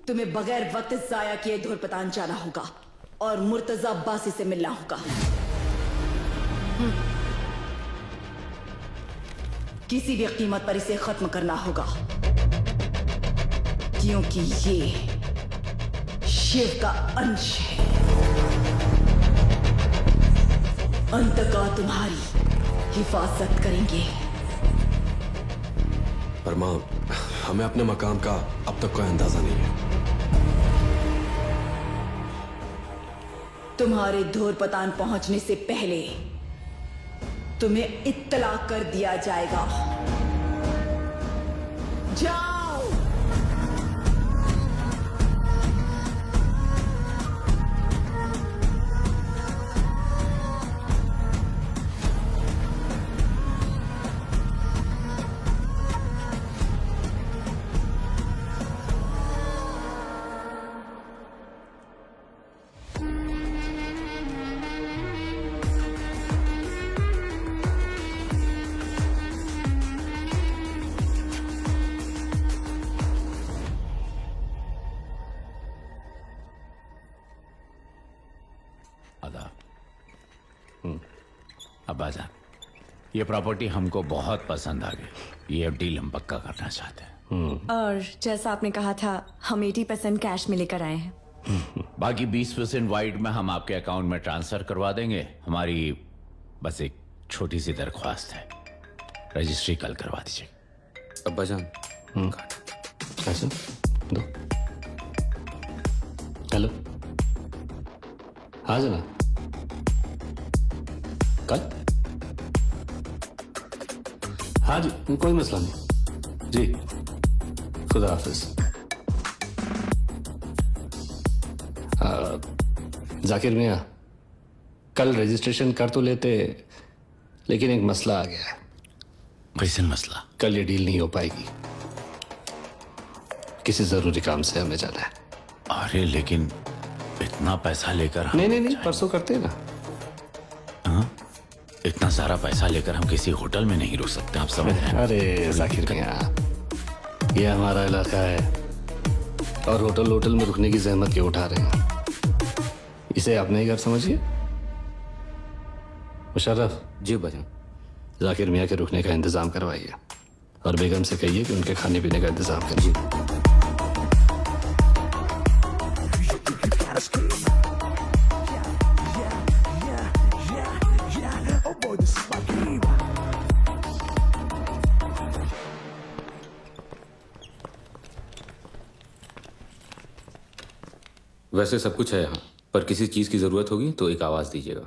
तुम्हें बगैर वक्त जाया किए धुरपतान जाना होगा और मुर्तजा अब्बासी से मिलना होगा। किसी भी कीमत पर इसे खत्म करना होगा, क्योंकि ये शिव का अंश है। अंततः तुम्हारी हिफाजत करेंगे। पर माँ, हमें अपने मकाम का अब तक कोई अंदाजा नहीं है। तुम्हारे धुरपतान पहुंचने से पहले तुम्हें इत्तला कर दिया जाएगा। जाओ। अब्बा जान, ये प्रॉपर्टी हमको बहुत पसंद आ गई। ये डील हम पक्का करना चाहते हैं। और जैसा आपने कहा था, हम 80% कैश में लेकर आए हैं। बाकी 20% वाइड में हम आपके अकाउंट में ट्रांसफर करवा देंगे। हमारी बस एक छोटी सी दरख्वास्त है, रजिस्ट्री कल करवा दीजिए। अब्बा जान। कैसे? दो। हेलो। हाँ जना, कल? हाँ जी, कोई मसला नहीं जी। खुदा हाफिज। जाकिर मियाँ, कल रजिस्ट्रेशन कर तो लेते, लेकिन एक मसला आ गया है। कैसे मसला? कल ये डील नहीं हो पाएगी। किसी जरूरी काम से हमें जाना है। अरे लेकिन इतना पैसा लेकर हम नहीं, परसों करते हैं ना। हाँ? इतना सारा पैसा लेकर हम किसी होटल में नहीं रुक सकते, आप समझ रहे हैं? अरे जाकिर मियाँ, ये हमारा इलाका है और होटल में रुकने की जहमत क्यों उठा रहे हैं? इसे अपने ही घर समझिए। मुशर्रफ जी बजान, जाकिर मियाँ के रुकने का इंतजाम करवाइए और बेगम से कहिए कि उनके खाने पीने का इंतजाम करिए। वैसे सब कुछ है यहाँ, पर किसी चीज की जरूरत होगी तो एक आवाज दीजिएगा।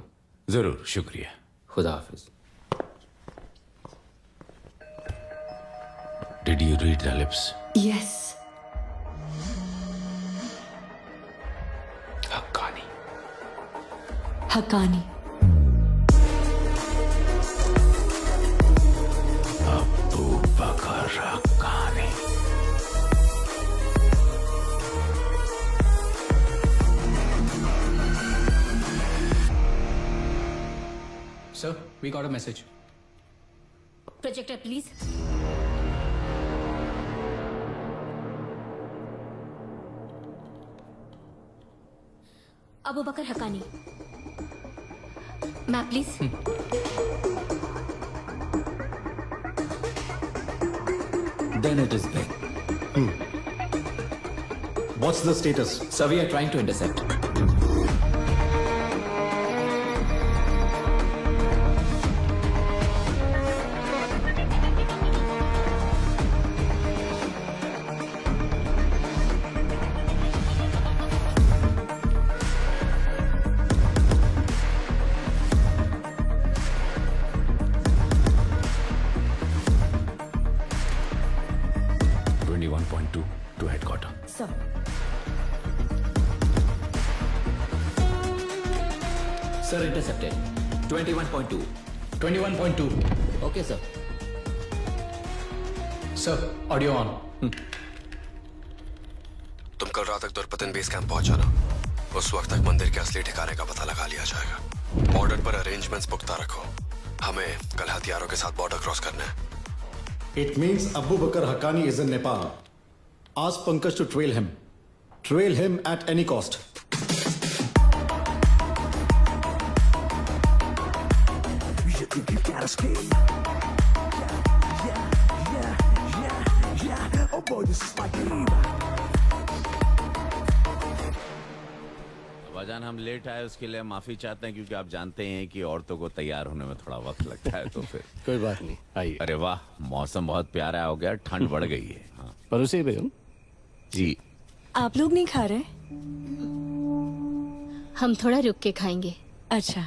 जरूर, शुक्रिया। खुदा हाफिज। Did you read the lips? Yes. Haqqani. Abu Bakar Haqqani. Sir, we got a message. Projector please. Abu Bakar Haqqani. Map please. Then it is big. What's the status? Sir, we are trying to intercept. to headquarters. Sir. Sir, intercepted. 21.2. 21.2. Okay, sir. Sir, audio on. तुम कल रात तक दुर्पतन base camp पहुंच जाना। उस वक्त तक मंदिर के असली ठिकाने का पता लगा लिया जाएगा। बॉर्डर पर अरेंजमेंट्स पुख्ता रखो। हमें कल हथियारों के साथ बॉर्डर क्रॉस करना है। It means Abu Bakr Haqqani is in Nepal. Ask Pankaj to trail him. Trail him at any cost. You think you gotta escape? Yeah. Oh boy, this is my game. वजन हम late आए उसके लिए माफी चाहते हैं, क्योंकि आप जानते हैं कि औरतों को तैयार होने में थोड़ा वक्त लगता है, तो फिर कोई बात नहीं, आइए। अरे वाह, मौसम बहुत प्यारा हो गया, ठंड बढ़ गई है। हाँ। पर उसे बेगम जी, आप लोग नहीं खा रहे? हम थोड़ा रुक के खाएंगे। अच्छा।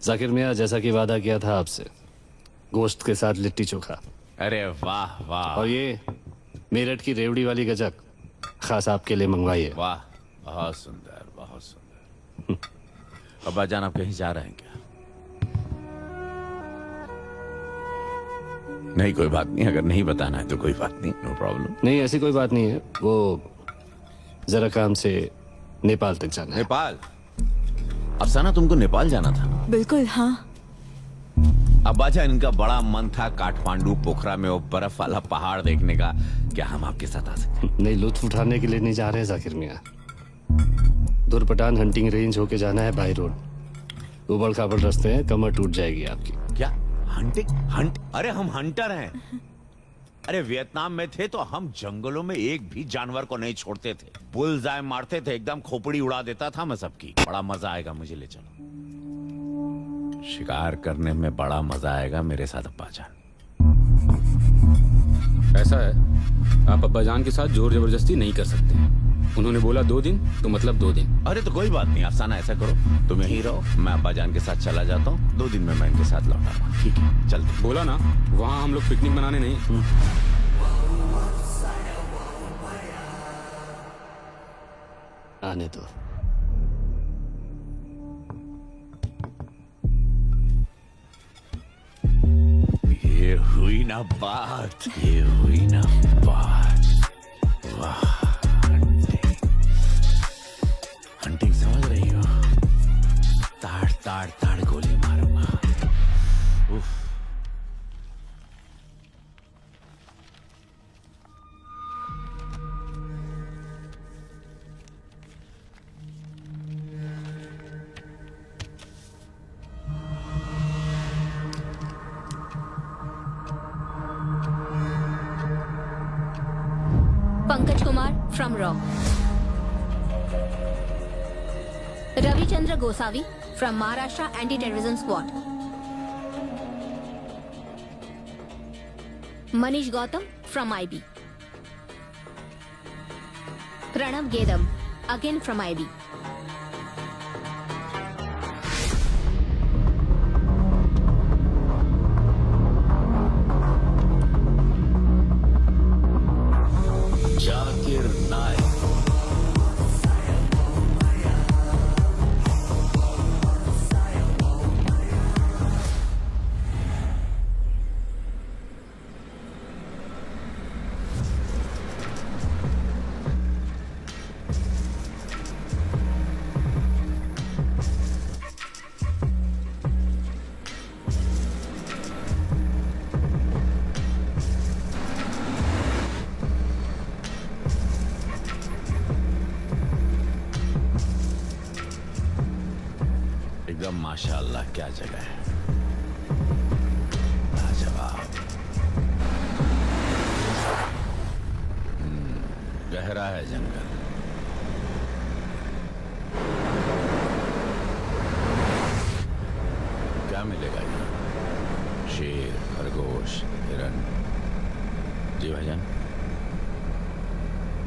जाकिर मियां, जैसा कि वादा किया था आपसे, गोश्त के साथ लिट्टी चोखा। अरे वाह वाह। और ये मेरठ की रेवड़ी वाली गजक खास आपके लिए मंगवाई है। वाह, बहुत सुंदर, बहुत सुंदर। अब्बा जान, आप कहीं जा रहे हैं क्या? नहीं, कोई बात नहीं, अगर नहीं बताना है तो कोई बात नहीं, नो प्रॉब्लम। नहीं, ऐसी कोई बात नहीं है, वो जरा काम से नेपाल तक जाना है। नेपाल? अफसाना, तुमको नेपाल जाना था? बिल्कुल, हाँ। अब्बा जान, इनका बड़ा मन था काठमांडू पोखरा में वो बर्फ वाला पहाड़ देखने का। क्या हम आपके साथ आ सकते हैं? नहीं, लुत्फ उठाने के लिए नहीं जा रहे जाकिर मियां। दुर्पटान हंटिंग रेंज होके जाना है, बाई रोड। उबड़ खाबड़ रास्ते हैं, कमर टूट जाएगी आपकी। क्या हंट? अरे हम हंटर हैं। अरे वियतनाम में थे तो हम जंगलों में एक भी जानवर को नहीं छोड़ते थे, बुलजाय मारते थे, एकदम खोपड़ी उड़ा देता था मैं सबकी। बड़ा मजा आएगा, मुझे ले चलो। शिकार करने में बड़ा मजा आएगा मेरे साथ अब्बा जान। ऐसा है, आप अब्बा जान के साथ जोर जबरदस्ती नहीं कर सकते। उन्होंने बोला 2 दिन तो मतलब 2 दिन। अरे तो कोई बात नहीं अफसाना, ऐसा करो, तुम यहीं रहो, मैं अब्बा जान के साथ चला जाता हूँ, 2 दिन में मैं इनके साथ लौट आऊंगा। ठीक है, चलते। बोला ना, वहाँ हम लोग पिकनिक मनाने नहीं। आने दो। ये हुई ना बात, ये हुई ना बात। वाह, हंटिंग समझ रही हो? ताड़ ताड़ ताड़ गोली मारूंगा। उफ। पंकज कुमार फ्रॉम रॉ। Ravichandra Gosavi from Maharashtra anti terrorism squad. Manish Gautam from IB। Pranav Gedam again from IB। Zakir Naik बेगम माशाअल्लाह क्या जगह है, लाजवाब। गहरा है जंगल। क्या मिलेगा यहाँ? शेर, खरगोश, हिरन। जी भाईजान,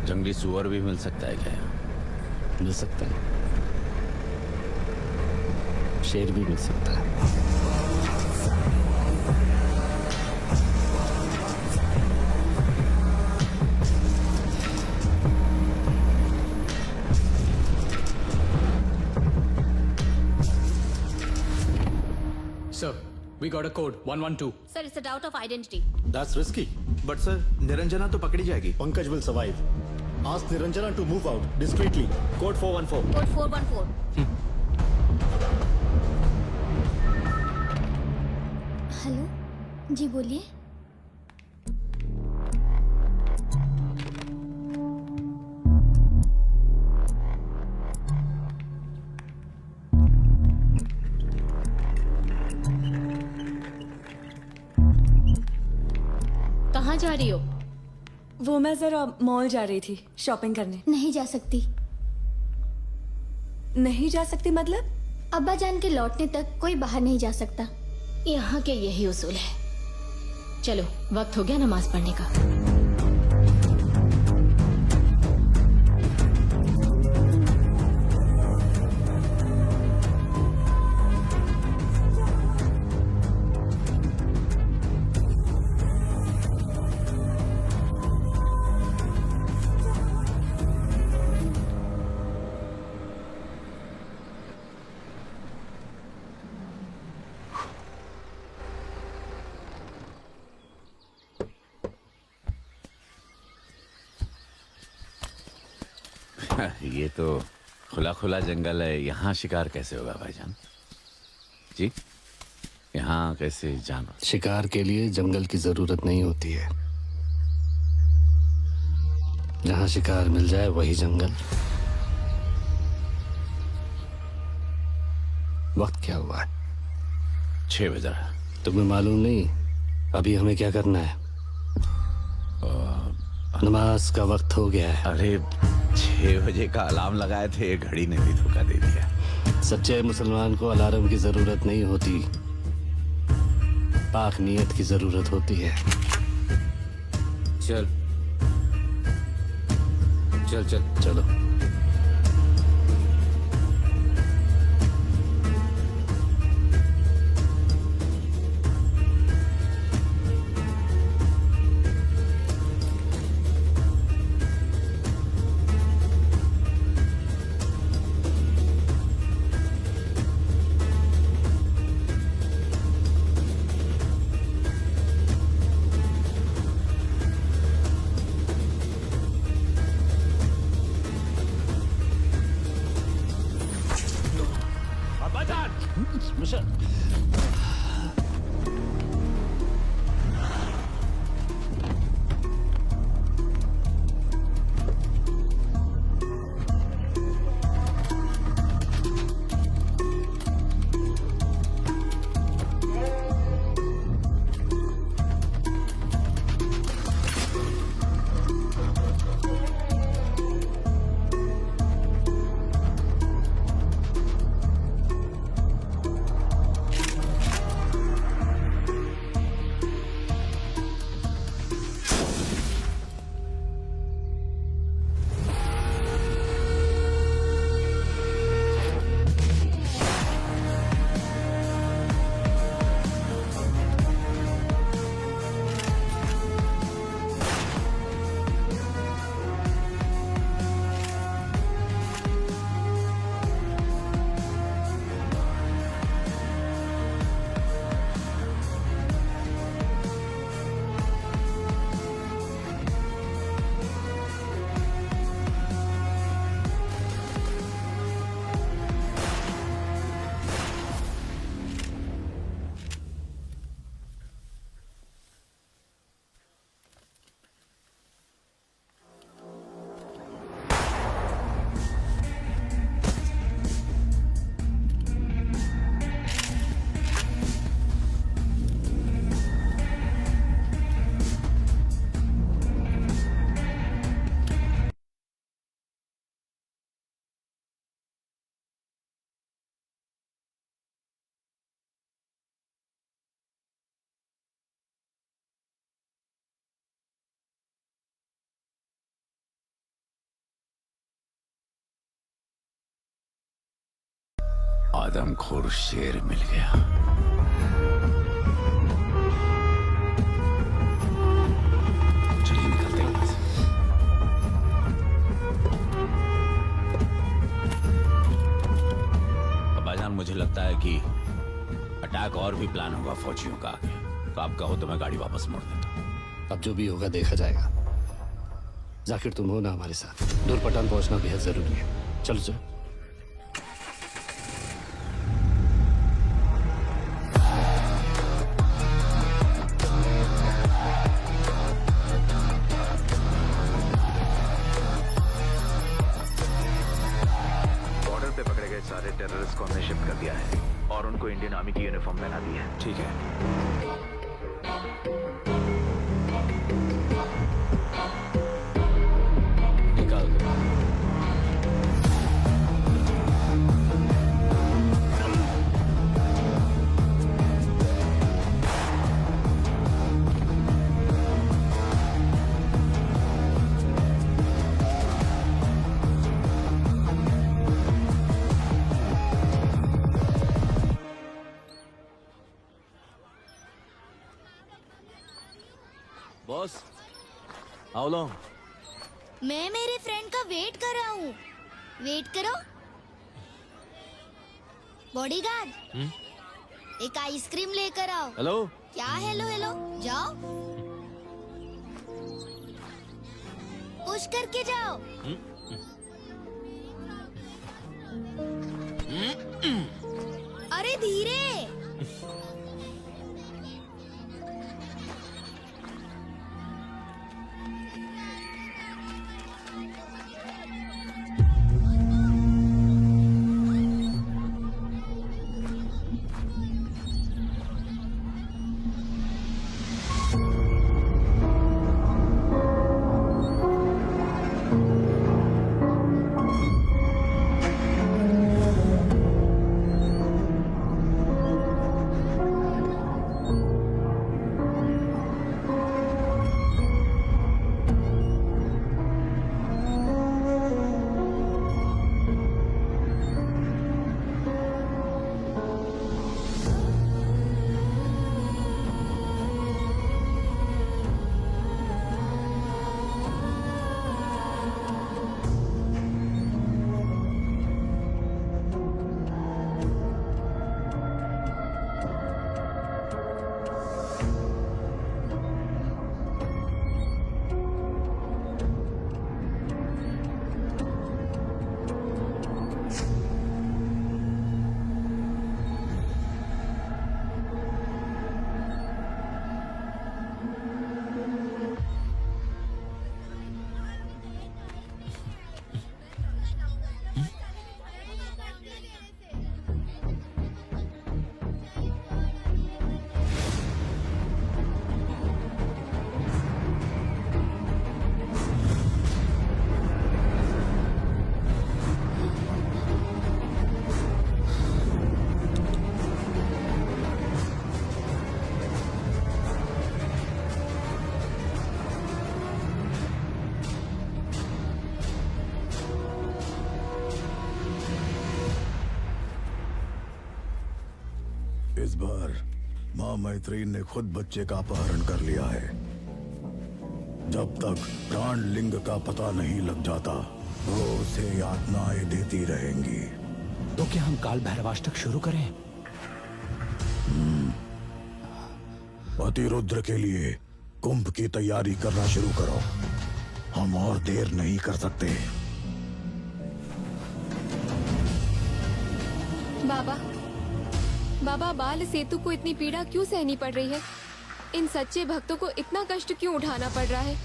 जंगली सुअर भी मिल सकता है क्या यहाँ? मिल सकता है, शेर भी मिल सकता है। Sir, we got a code 112. Sir, it's a doubt of identity. That's risky. But sir Niranjana तो पकड़ी जाएगी। Pankaj will survive. Ask Niranjana to move out discreetly. Code 414। Code 414. Hello ji बोलिए। कहाँ जा रही हो? वो मैं जरा मॉल जा रही थी शॉपिंग करने। नहीं जा सकती। नहीं जा सकती मतलब? अब्बा जान के लौटने तक कोई बाहर नहीं जा सकता। यहाँ के यही उसूल है। चलो, वक्त हो गया नमाज पढ़ने का। ये तो खुला खुला जंगल है, यहाँ शिकार कैसे होगा भाईजान? जी, यहाँ कैसे जानवर? शिकार के लिए जंगल की जरूरत नहीं होती है, जहाँ शिकार मिल जाए वही जंगल। वक्त क्या हुआ है? 6 बज रहा। तुम्हें मालूम नहीं अभी हमें क्या करना है? नमाज का वक्त हो गया है। अरे 6 बजे का अलार्म लगाए थे, घड़ी ने भी धोखा दे दिया। सच्चे मुसलमान को अलार्म की जरूरत नहीं होती, पाक नियत की जरूरत होती है। चल चल चल चलो। आदमखोर शेर मिल गया। चलिए निकलते हैं। अब्बाजान, मुझे लगता है कि अटैक और भी प्लान होगा फौजियों का आगे, तो आप कहो तो मैं गाड़ी वापस मोड़ देता हूँ। अब जो भी होगा देखा जाएगा। जाकिर, तुम हो ना हमारे साथ? दूर पठान पहुंचना बेहद जरूरी है। चलो चलो। बॉर्डर पे पकड़े गए सारे टेररिस्ट को हमने शिफ्ट कर दिया है और उनको इंडियन आर्मी की यूनिफॉर्म पहना दी है। ठीक है। निकाल दो। Boss, how long? मैं मेरे फ्रेंड का वेट कर रहा हूँ। वेट करो। बॉडीगार्ड, एक आइसक्रीम लेकर आओ। हेलो। क्या हेलो हेलो? जाओ, पुश करके जाओ। अरे धीरे। इस बार माँ मैत्रेयी ने खुद बच्चे का अपहरण कर लिया है। जब तक प्राण लिंग का पता नहीं लग जाता वो उसे यातनाएं देती रहेंगी। तो क्या हम काल भैरवाष्टक शुरू करें? अतिरुद्र के लिए कुंभ की तैयारी करना शुरू करो। हम और देर नहीं कर सकते। बाबा, बाबा, बाल सेतु को इतनी पीड़ा क्यों सहनी पड़ रही है? इन सच्चे भक्तों को इतना कष्ट क्यों उठाना पड़ रहा है?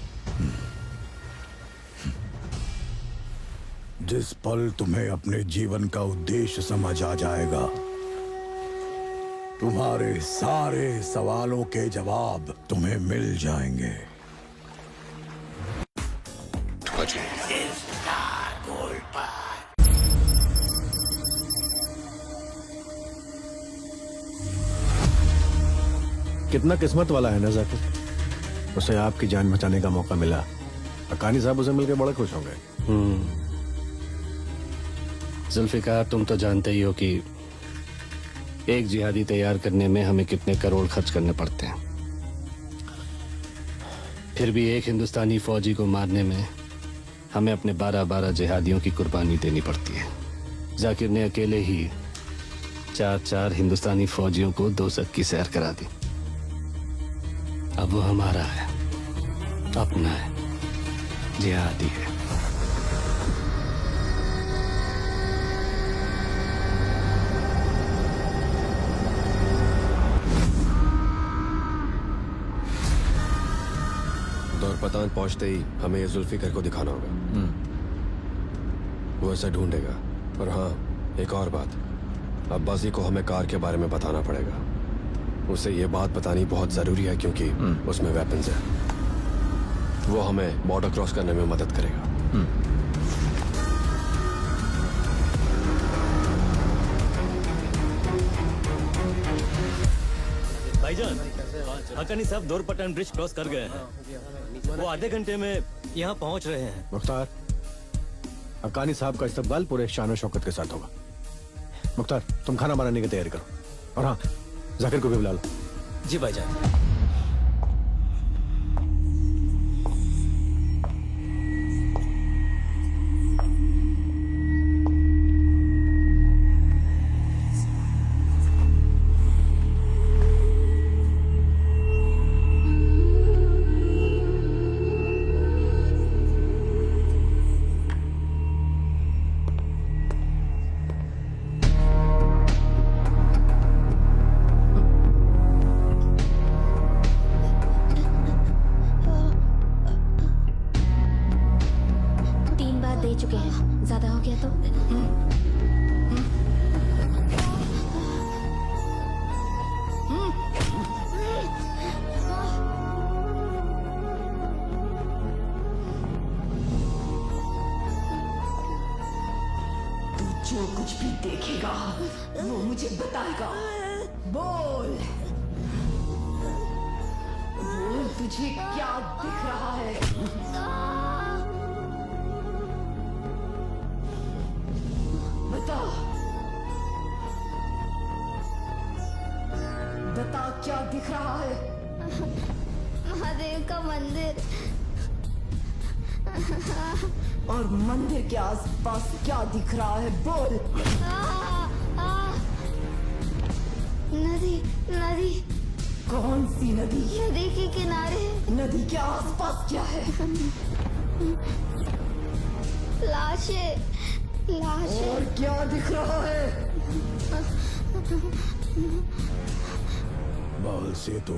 जिस पल तुम्हें अपने जीवन का उद्देश्य समझ आ जाएगा, तुम्हारे सारे सवालों के जवाब तुम्हें मिल जाएंगे। कितना किस्मत वाला है ना जाकिर, उसे आपकी जान बचाने का मौका मिला। अकानी साहब उसे मिलकर बड़े खुश होंगे। जुल्फिकार, तुम तो जानते ही हो कि एक जिहादी तैयार करने में हमें कितने करोड़ खर्च करने पड़ते हैं, फिर भी एक हिंदुस्तानी फौजी को मारने में हमें अपने 12-12 जिहादियों की कुर्बानी देनी पड़ती है। जाकिर ने अकेले ही 4-4 हिंदुस्तानी फौजियों को दोज़ख की सैर करा दी। अब वो हमारा है, अपना है, जिहादी है। दौरपतान पहुंचते ही हमें ये जुल्फिकर को दिखाना होगा। वो ऐसा ढूंढेगा। और हाँ, एक और बात, अब्बासी को हमें कार के बारे में बताना पड़ेगा। उसे ये बात बतानी बहुत जरूरी है क्योंकि उसमें वेपन्स है। वो हमें बॉर्डर क्रॉस करने में मदद करेगा। भाईजान, हकानी साहब दौरपटान ब्रिज क्रॉस कर गए हैं। वो आधे घंटे में यहाँ पहुँच रहे हैं। मुख्तार, हकानी साहब का इस्तकबाल पूरे शान और शौकत के साथ होगा। मुख्तार, तुम खाना बनाने की तैयारी करो। और हाँ, जाकिर को भी बुला लो। जी भाईजान। जो कुछ भी देखेगा वो मुझे बताएगा। बोल बोल, तुझे क्या दिख रहा है? बता बता, क्या दिख रहा है? महादेव का मंदिर। और मंदिर के आसपास क्या दिख रहा है? बोल। नदी नदी। कौन सी नदी? नदी के किनारे। नदी के आसपास क्या है? लाशें लाशें। और क्या दिख रहा है? बाल से तो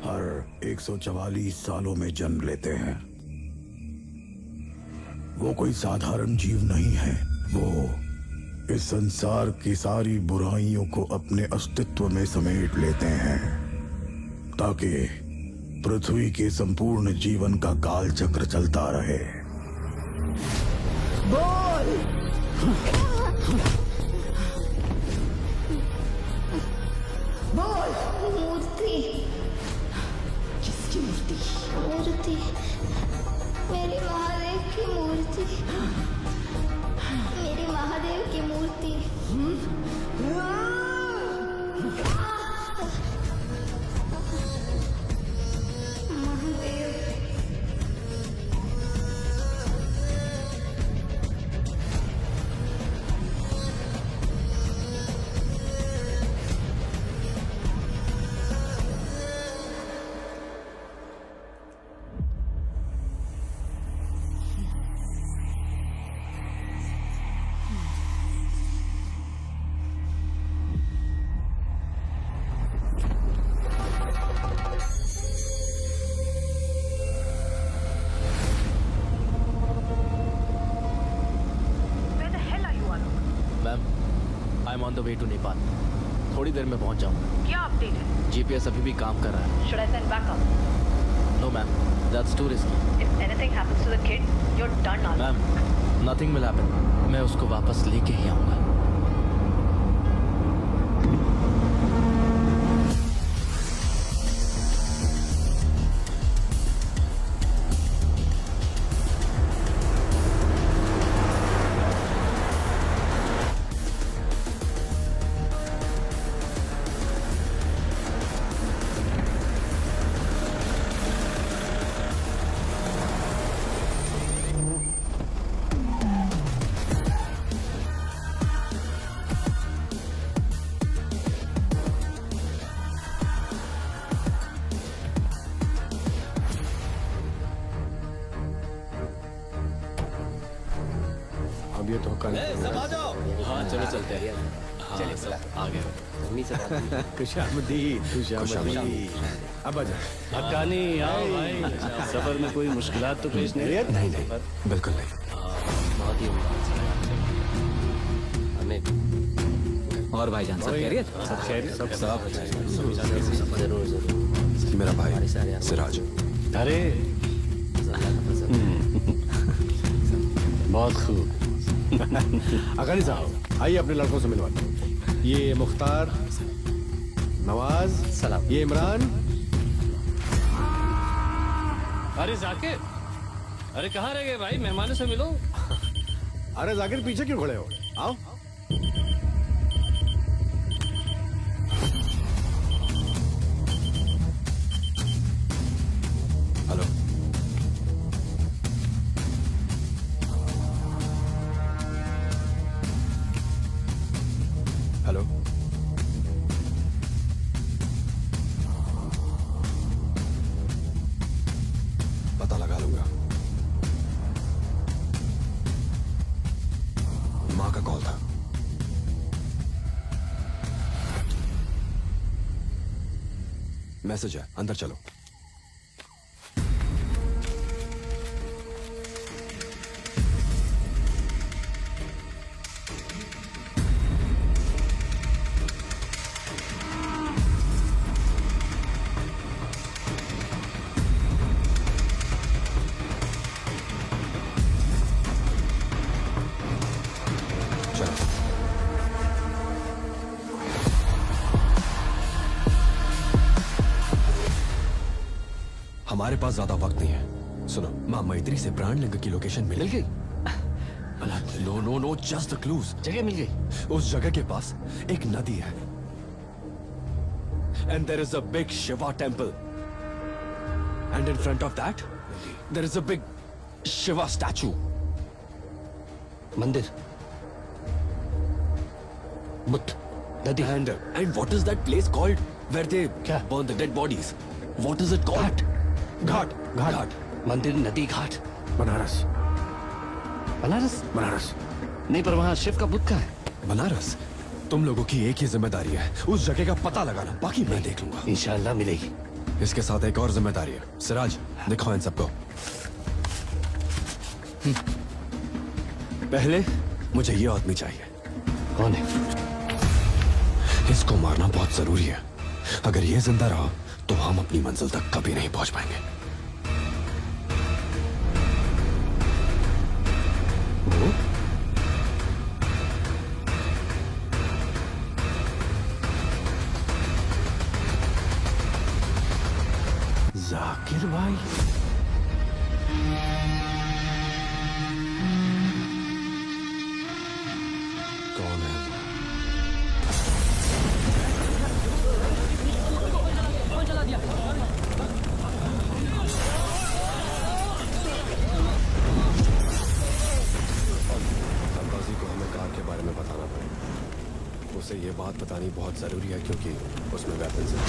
हर 144 सालों में जन्म लेते हैं। वो कोई साधारण जीव नहीं है। वो इस संसार की सारी बुराइयों को अपने अस्तित्व में समेट लेते हैं ताकि पृथ्वी के संपूर्ण जीवन का काल चक्र चलता रहे। बोल। बोल। मूर्ति। किसकी मूर्ति? मूर्ति, मेरे महादेव की मूर्ति। मेरे महादेव की मूर्ति। Mahadev. I'm on the way to Nepal. थोड़ी देर में पहुंच जाऊंगा। क्या अपडेट है? जीपीएस अभी भी काम कर रहा है। Should I send backup? No ma'am, that's too risky. If anything happens to the kid, you're done now. Ma'am, nothing will happen. मैं उसको वापस लेके ही आऊंगा। चलते हैं। हाँ, सब आ गए। खुशामदीद। अब आजा। हक्कानी आओ भाई। सफर में कोई मुश्किलात तो पेश नहीं? नहीं नहीं, बिल्कुल नहीं। बहुत ही हमें और भाईजान सब खैरियत? सब खैरियत, सब साफ। जरूर जरूर। मेरा भाई सिराज। अरे बहुत खूब। अकानी साहब आइए अपने लड़कों से मिलवाते हैं। ये मुख्तार, नवाज, सलाम। ये इमरान। अरे जाकिर, अरे कहाँ रह गए भाई? मेहमानों से मिलो। अरे जाकिर पीछे क्यों खड़े हो? आओ। हेलो। हेलो। पता लगा लूंगा। माँ का कॉल था। मैसेज है, अंदर चलो। हमारे पास ज्यादा वक्त नहीं है। सुनो, माँ मैत्री से प्राण लिंग की लोकेशन मिल गई। No no no, just the clues. जगह मिल गई। उस जगह के पास एक नदी है। And there is a big Shiva temple. And in front of that there is a big Shiva statue. मंदिर, बुद्ध, नदी। And what is that place called where they burn the dead bodies? What is it called? Ghat. Ghat. मंदिर, नदी, घाट। बनारस। बनारस? बनारस नहीं, पर वहाँ शिव का बुद्ध का है। बनारस? तुम लोगों की एक ही जिम्मेदारी है, उस जगह का पता लगाना। बाकी मैं देख लूंगा। इंशाल्लाह मिलेगी। इसके साथ एक और जिम्मेदारी है। सिराज, दिखाओ इन सबको। पहले मुझे ये आदमी चाहिए। कौन है? इसको मारना बहुत जरूरी है। अगर ये जिंदा रहा तो हम अपनी मंजिल तक कभी नहीं पहुंच पाएंगे। जाकिर भाई। कौन है? अब्बासी को हमें कार के बारे में बताना पड़ेगा। उसे ये बात बतानी बहुत जरूरी है क्योंकि उसमें वेपन्स हैं।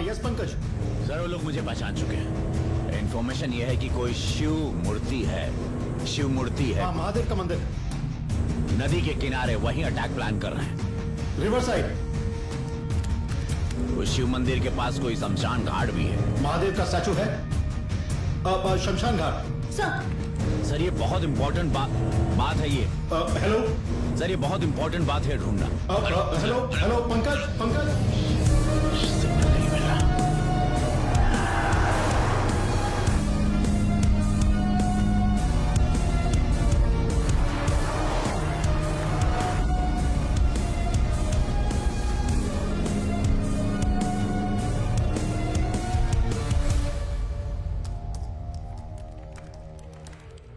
यस पंकज। सर वो लोग मुझे पहचान चुके हैं। इन्फॉर्मेशन ये है कि कोई शिव मूर्ति है, शिव मूर्ति है हाँ, महादेव का मंदिर नदी के किनारे, वहीं अटैक प्लान कर रहे हैं। River side. उस शिव मंदिर के पास कोई शमशान घाट भी है। महादेव का स्टैचू है। शमशान घाट। सर ये बहुत इंपॉर्टेंट बात है ये। हेलो सर ये बहुत इंपॉर्टेंट बात है ढूंढना। हेलो पंकज। सिग्नल नहीं मिल रहा।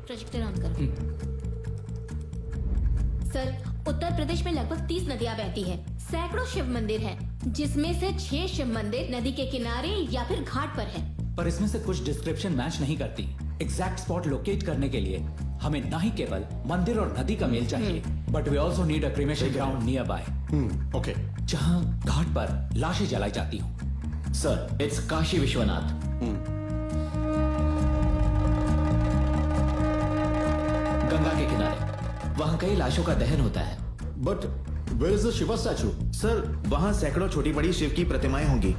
प्रोजेक्टर ऑन करो। सर, उत्तर प्रदेश में लगभग 30 नदियां बहती हैं। सैकड़ों शिव मंदिर हैं, जिसमें से 6 शिव मंदिर नदी के किनारे या फिर घाट पर हैं। पर इसमें से कुछ डिस्क्रिप्शन मैच नहीं करती। एग्जैक्ट स्पॉट लोकेट करने के लिए हमें न ही केवल मंदिर और नदी का मेल चाहिए, but we also need a cremation ground nearby. Okay. जहां घाट पर लाशें जलाई जाती हूँ। Sir, it's Kashi Vishwanath. गंगा के किनारे वहां कई लाशों का दहन होता है। But where is the Shiva statue? Sir वहां सैकड़ों छोटी बड़ी शिव की प्रतिमाएं होंगी।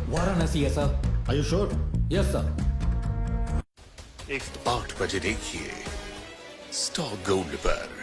वाराणसी है sir. Are you sure? Yes sir. 8 बजे देखिए स्टार गोल्ड पर।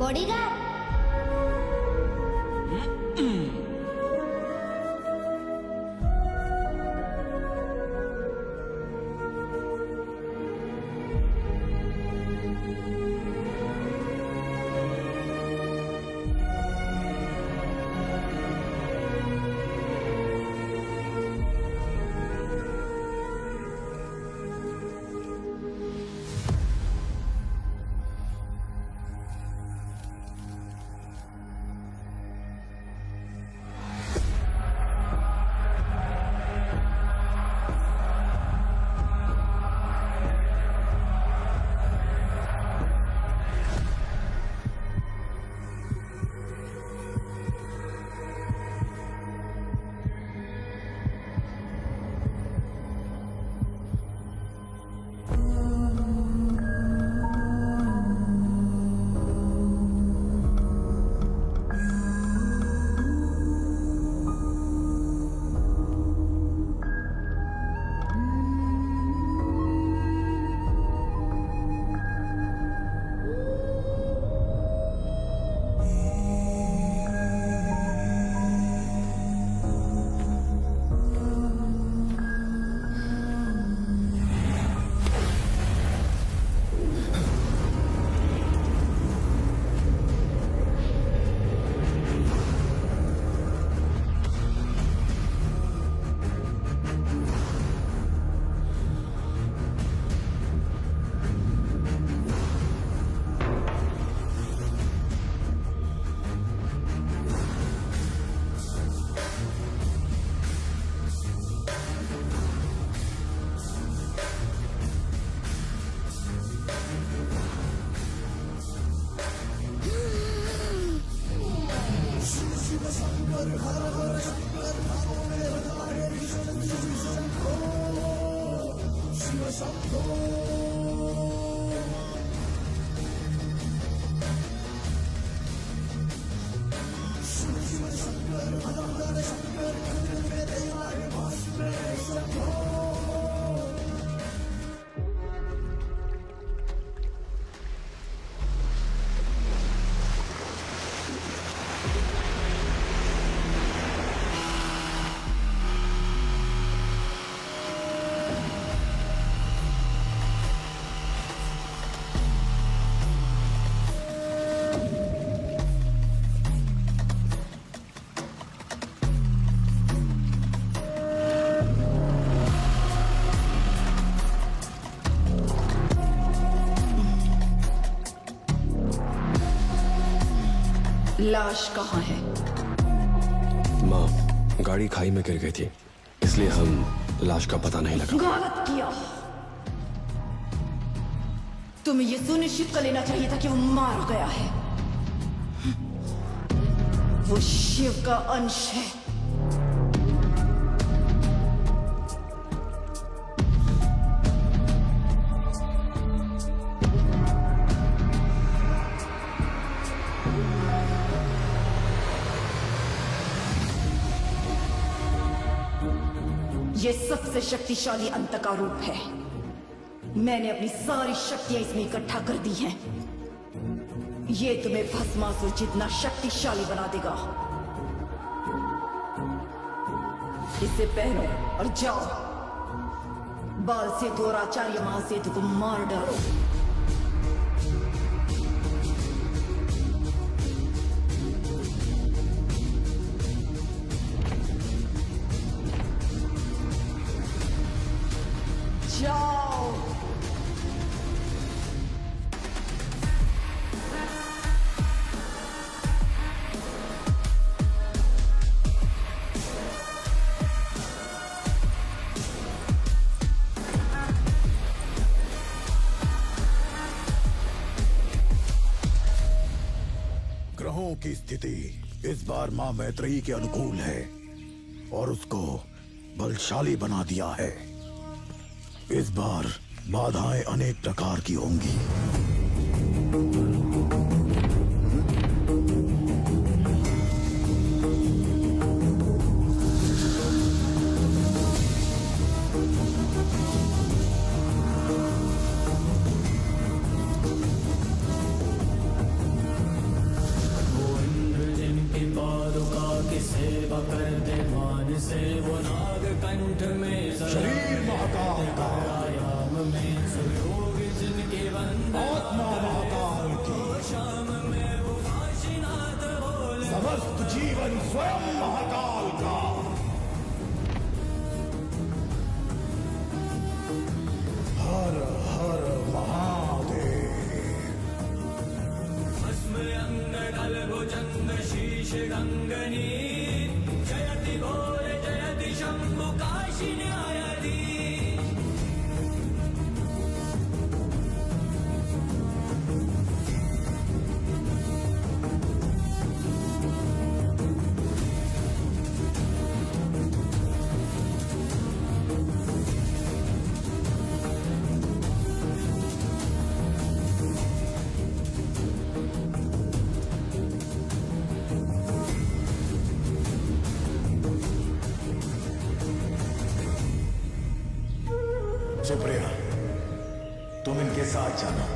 बॉडीगार्ड। लाश कहाँ है? माँ, गाड़ी खाई में गिर गई थी, इसलिए हम लाश का पता नहीं लगा। गलत किया। तुम्हें यह सुनिश्चित कर लेना चाहिए था कि वो मारा गया है। वो शिव का अंश है। ये सबसे शक्तिशाली अंत का रूप है। मैंने अपनी सारी शक्तियां इसमें इकट्ठा कर दी हैं। ये तुम्हें भस्मासुर जितना शक्तिशाली बना देगा। इसे पहनो और जाओ, बाल सेतु और आचार्य महासेतु को मार डालो। जाओ। ग्रहों की स्थिति इस बार मां मैत्रेयी के अनुकूल है और उसको बलशाली बना दिया है। इस बार बाधाएं अनेक प्रकार की होंगी। सेवा करते मान से वो नाग कंठ में शरीर महाकाल का, आयाम में सुयोग जिनके वंदे, आत्मा महाकाल की, शाम में वो काशीनाथ बोले, समस्त जीवन स्वयं महाकाल का। हर हर महादेव। भस्म अंग ढल भुजंग शीश गंगनी, जयति घोर जयति शंभु काशी न्यायाधीश। सुप्रिया, तुम इनके साथ जाना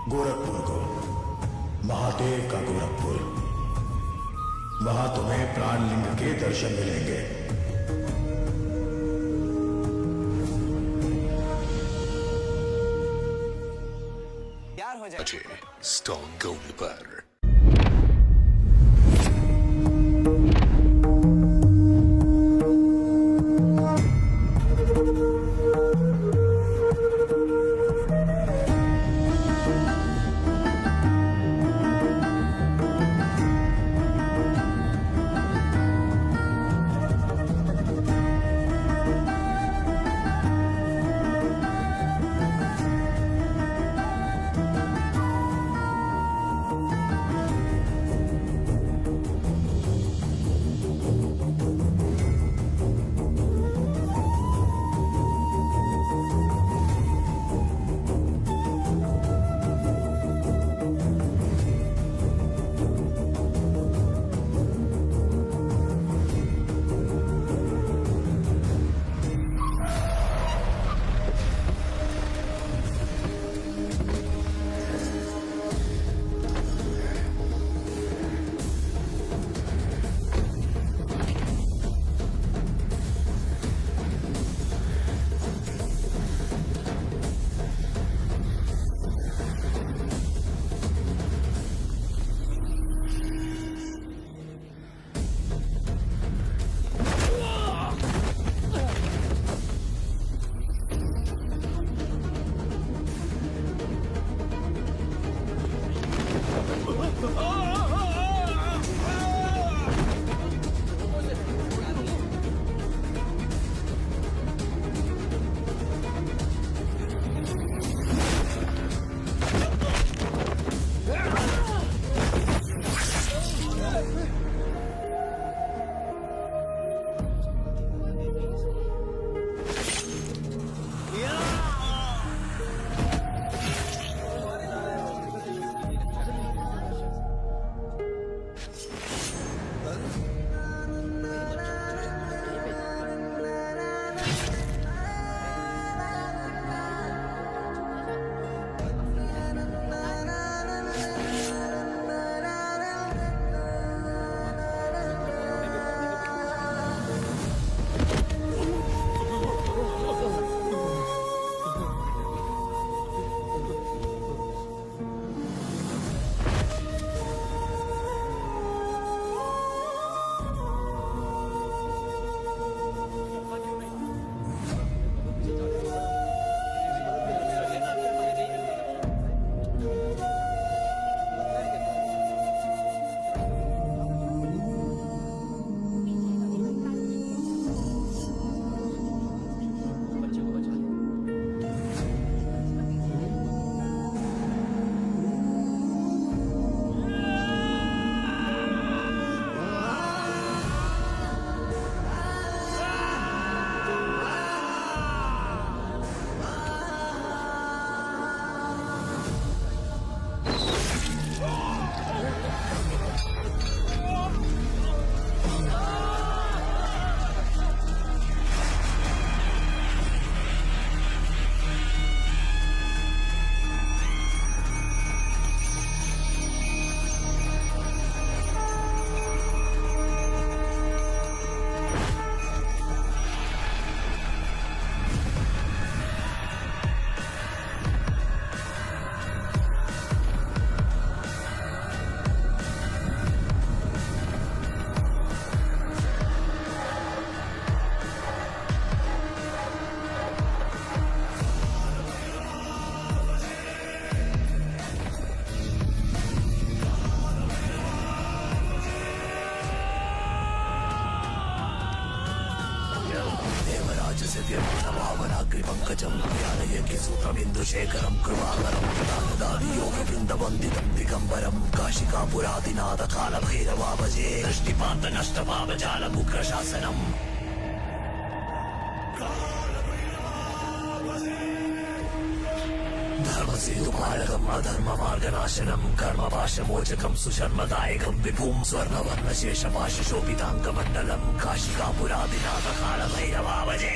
गोरखपुर को, महादेव का गोरखपुर। वहां तुम्हें प्राणलिंग के दर्शन मिलेंगे। अजय स्टॉक गोल्ड पर। पंकजम ज्ञानयज्ञ सूत्रबिंदु शेखरम कृपाकरम दादी योग वृंद वंदितम दिगंबरम काशिकापुरादिनाथ काल भैरवा भजे दृष्टिपात नष्ट पाप जाल मुक्र शासनम धर्म सेतु पालकम अधर्म मार्गनाशनम कर्म पाशमोचकम सुशर्मदायकम विभूम स्वर्ण वर्ण शेष पाश शोभितांक मंडलम काशिकापुरादिनाथ काल भैरवा भजे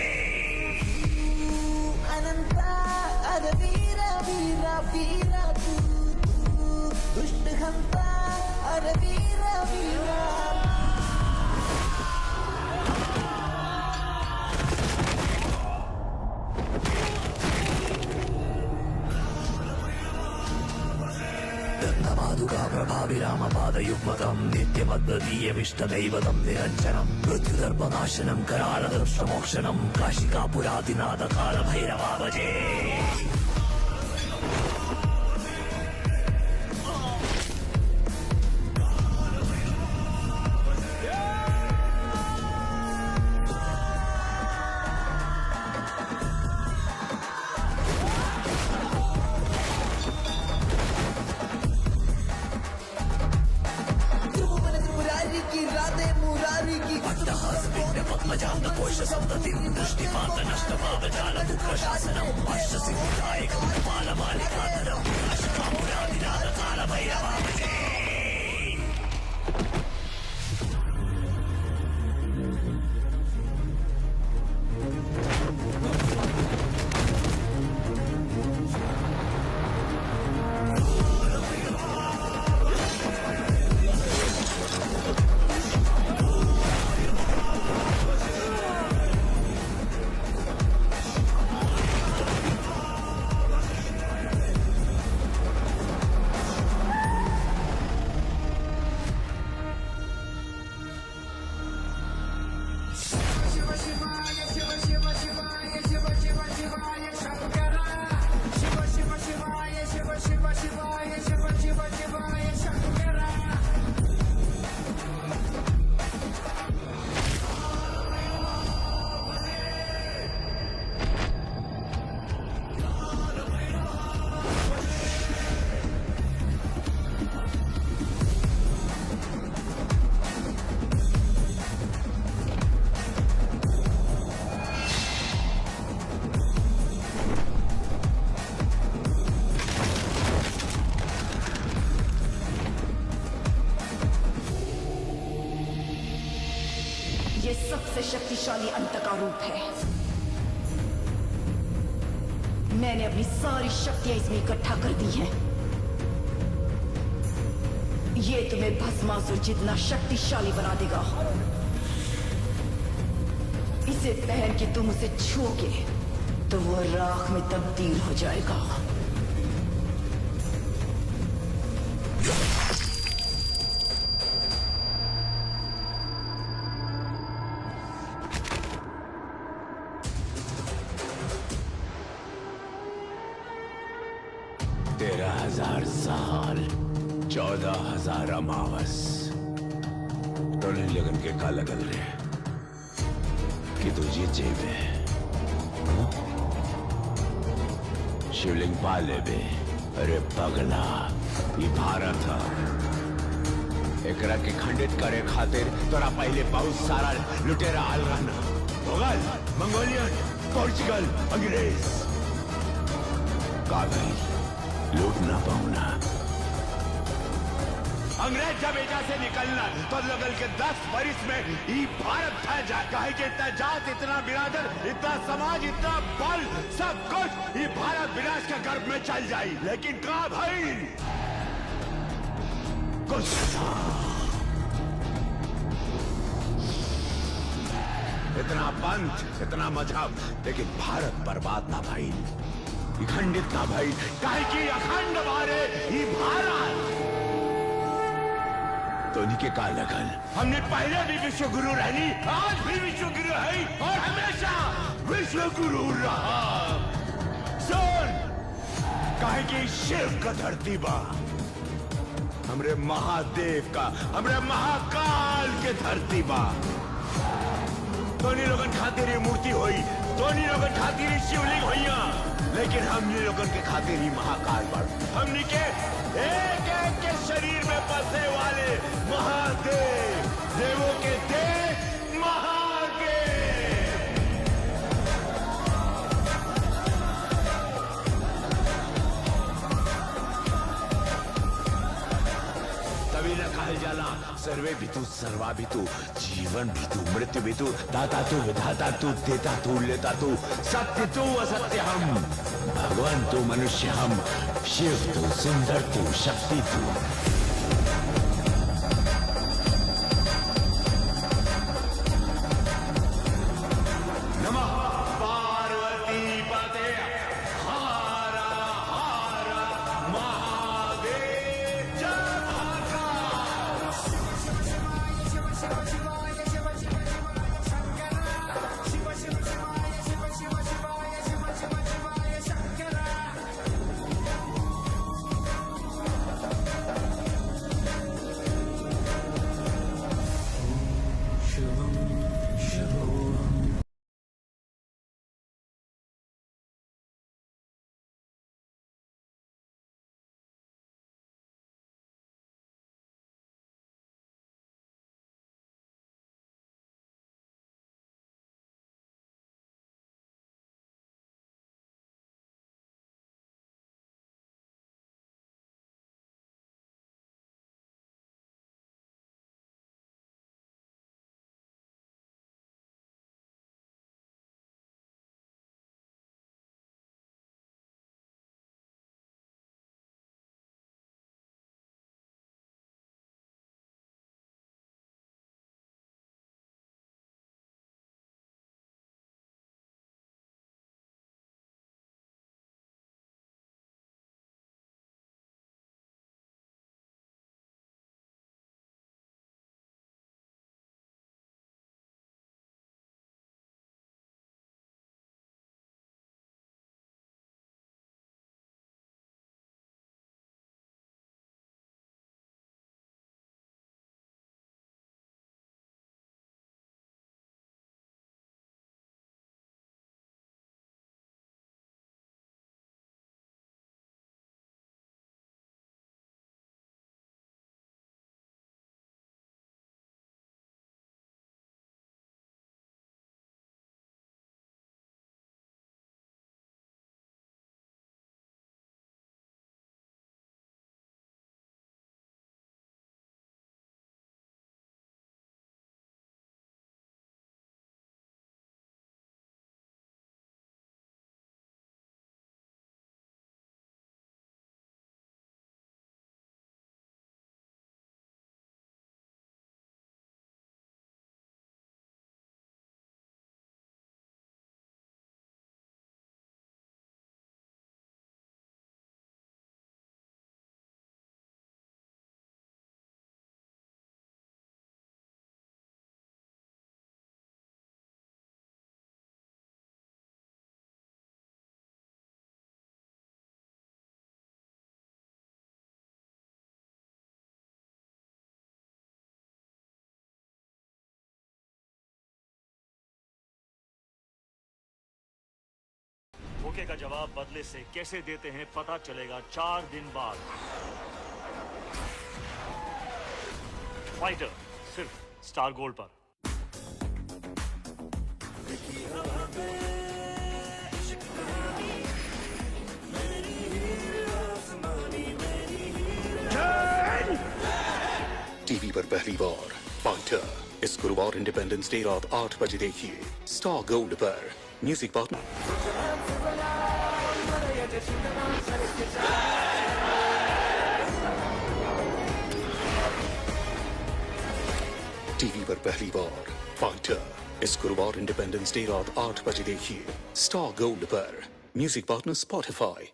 अनंत अरवीर वीर वीर तू दुष्ट हंता अरवीर वीर पादुका प्रभाविराम पादयुग्मकं नित्यमद्वितीयमिष्टदैवतं निरञ्जनं मृत्युदर्पनाशनं करालदंष्ट्रमोक्षणं काशिकापुरादिनाथ कालभैरवा भजे पद्मजांग संततिं दृष्टिपात नष्ट पापजाल मुक्तशासनम् अष्टसिद्धिदायकं बालमालिकाधरं काशिकापुरादिनाथ कालभैरवा भजे ये सबसे शक्तिशाली अंत का रूप है। मैंने अपनी सारी शक्तियां इसमें इकट्ठा कर दी हैं। ये तुम्हें भस्मासुर जितना शक्तिशाली बना देगा। इसे पहन के तुम उसे छूओगे तो वो राख में तब्दील हो जाएगा। तेरह 13,000 साल 14,000 अमावस तो नहीं लगन के का लगल रे कि तुझे जेबे शिवलिंग पाले बे। अरे पगला ये भारत है, एकरा के खंडित करे खातिर तोरा पहले बहुत सारा लुटेरा आल रहना। मुगल, मंगोलियन, पोर्चुगल, अंग्रेज का गई लूट ना पाऊना। अंग्रेज जब एजा से निकलना तो लगल के 10 बरिस में ही भारत था जा कहे कि इतना जात, इतना बिरादर, इतना समाज, इतना बल, सब कुछ ये भारत विनाश के गर्भ में चल जाई। लेकिन कहा भाई कुछ इतना पंथ, इतना मजहब, लेकिन भारत बर्बाद ना भाई, खंडित ना भाई। काहे की अखंड मारे ही भारत तो उनके का लगल। हमने पहले भी विश्व गुरु रहनी, आज भी विश्व गुरु है और हमेशा विश्व गुरु रहा। सुन, काहे की शिव का धरती बा, हमरे महादेव का, हमरे महाकाल के धरती बा। तो लोगन खातिर ये मूर्ति हुई दोनों लोगन खातिर ही शिवलिंग होइया, लेकिन हमने लोगन के खातिर ही महाकाल बड़। हमने के एक एक के शरीर में बसने वाले महादेव, देवों के देव महादेव। तभी न कहल जाला सर्वे भितु सर्वा भितु, जीवन भितु मृत्यु भितु, दाता तू विधाता तू, देता तू लेता तू, सत्य तू असत्य हम, भगवान तू मनुष्य हम, शिव तू सुंदर तू शक्ति तू। नमः पार्वती पते हर हर महादेव जय महाकाल। धोखे का जवाब बदले से कैसे देते हैं पता चलेगा 4 दिन बाद। फाइटर सिर्फ स्टार गोल्ड पर। टीवी पर पहली बार फाइटर इस गुरुवार इंडिपेंडेंस डे रात 8 बजे देखिए स्टार गोल्ड पर। म्यूजिक पार्टनर टीवी पर पहली बार फाइटर इस गुरुवार इंडिपेंडेंस डे रात 8 बजे देखिए स्टार गोल्ड पर। Music partner Spotify.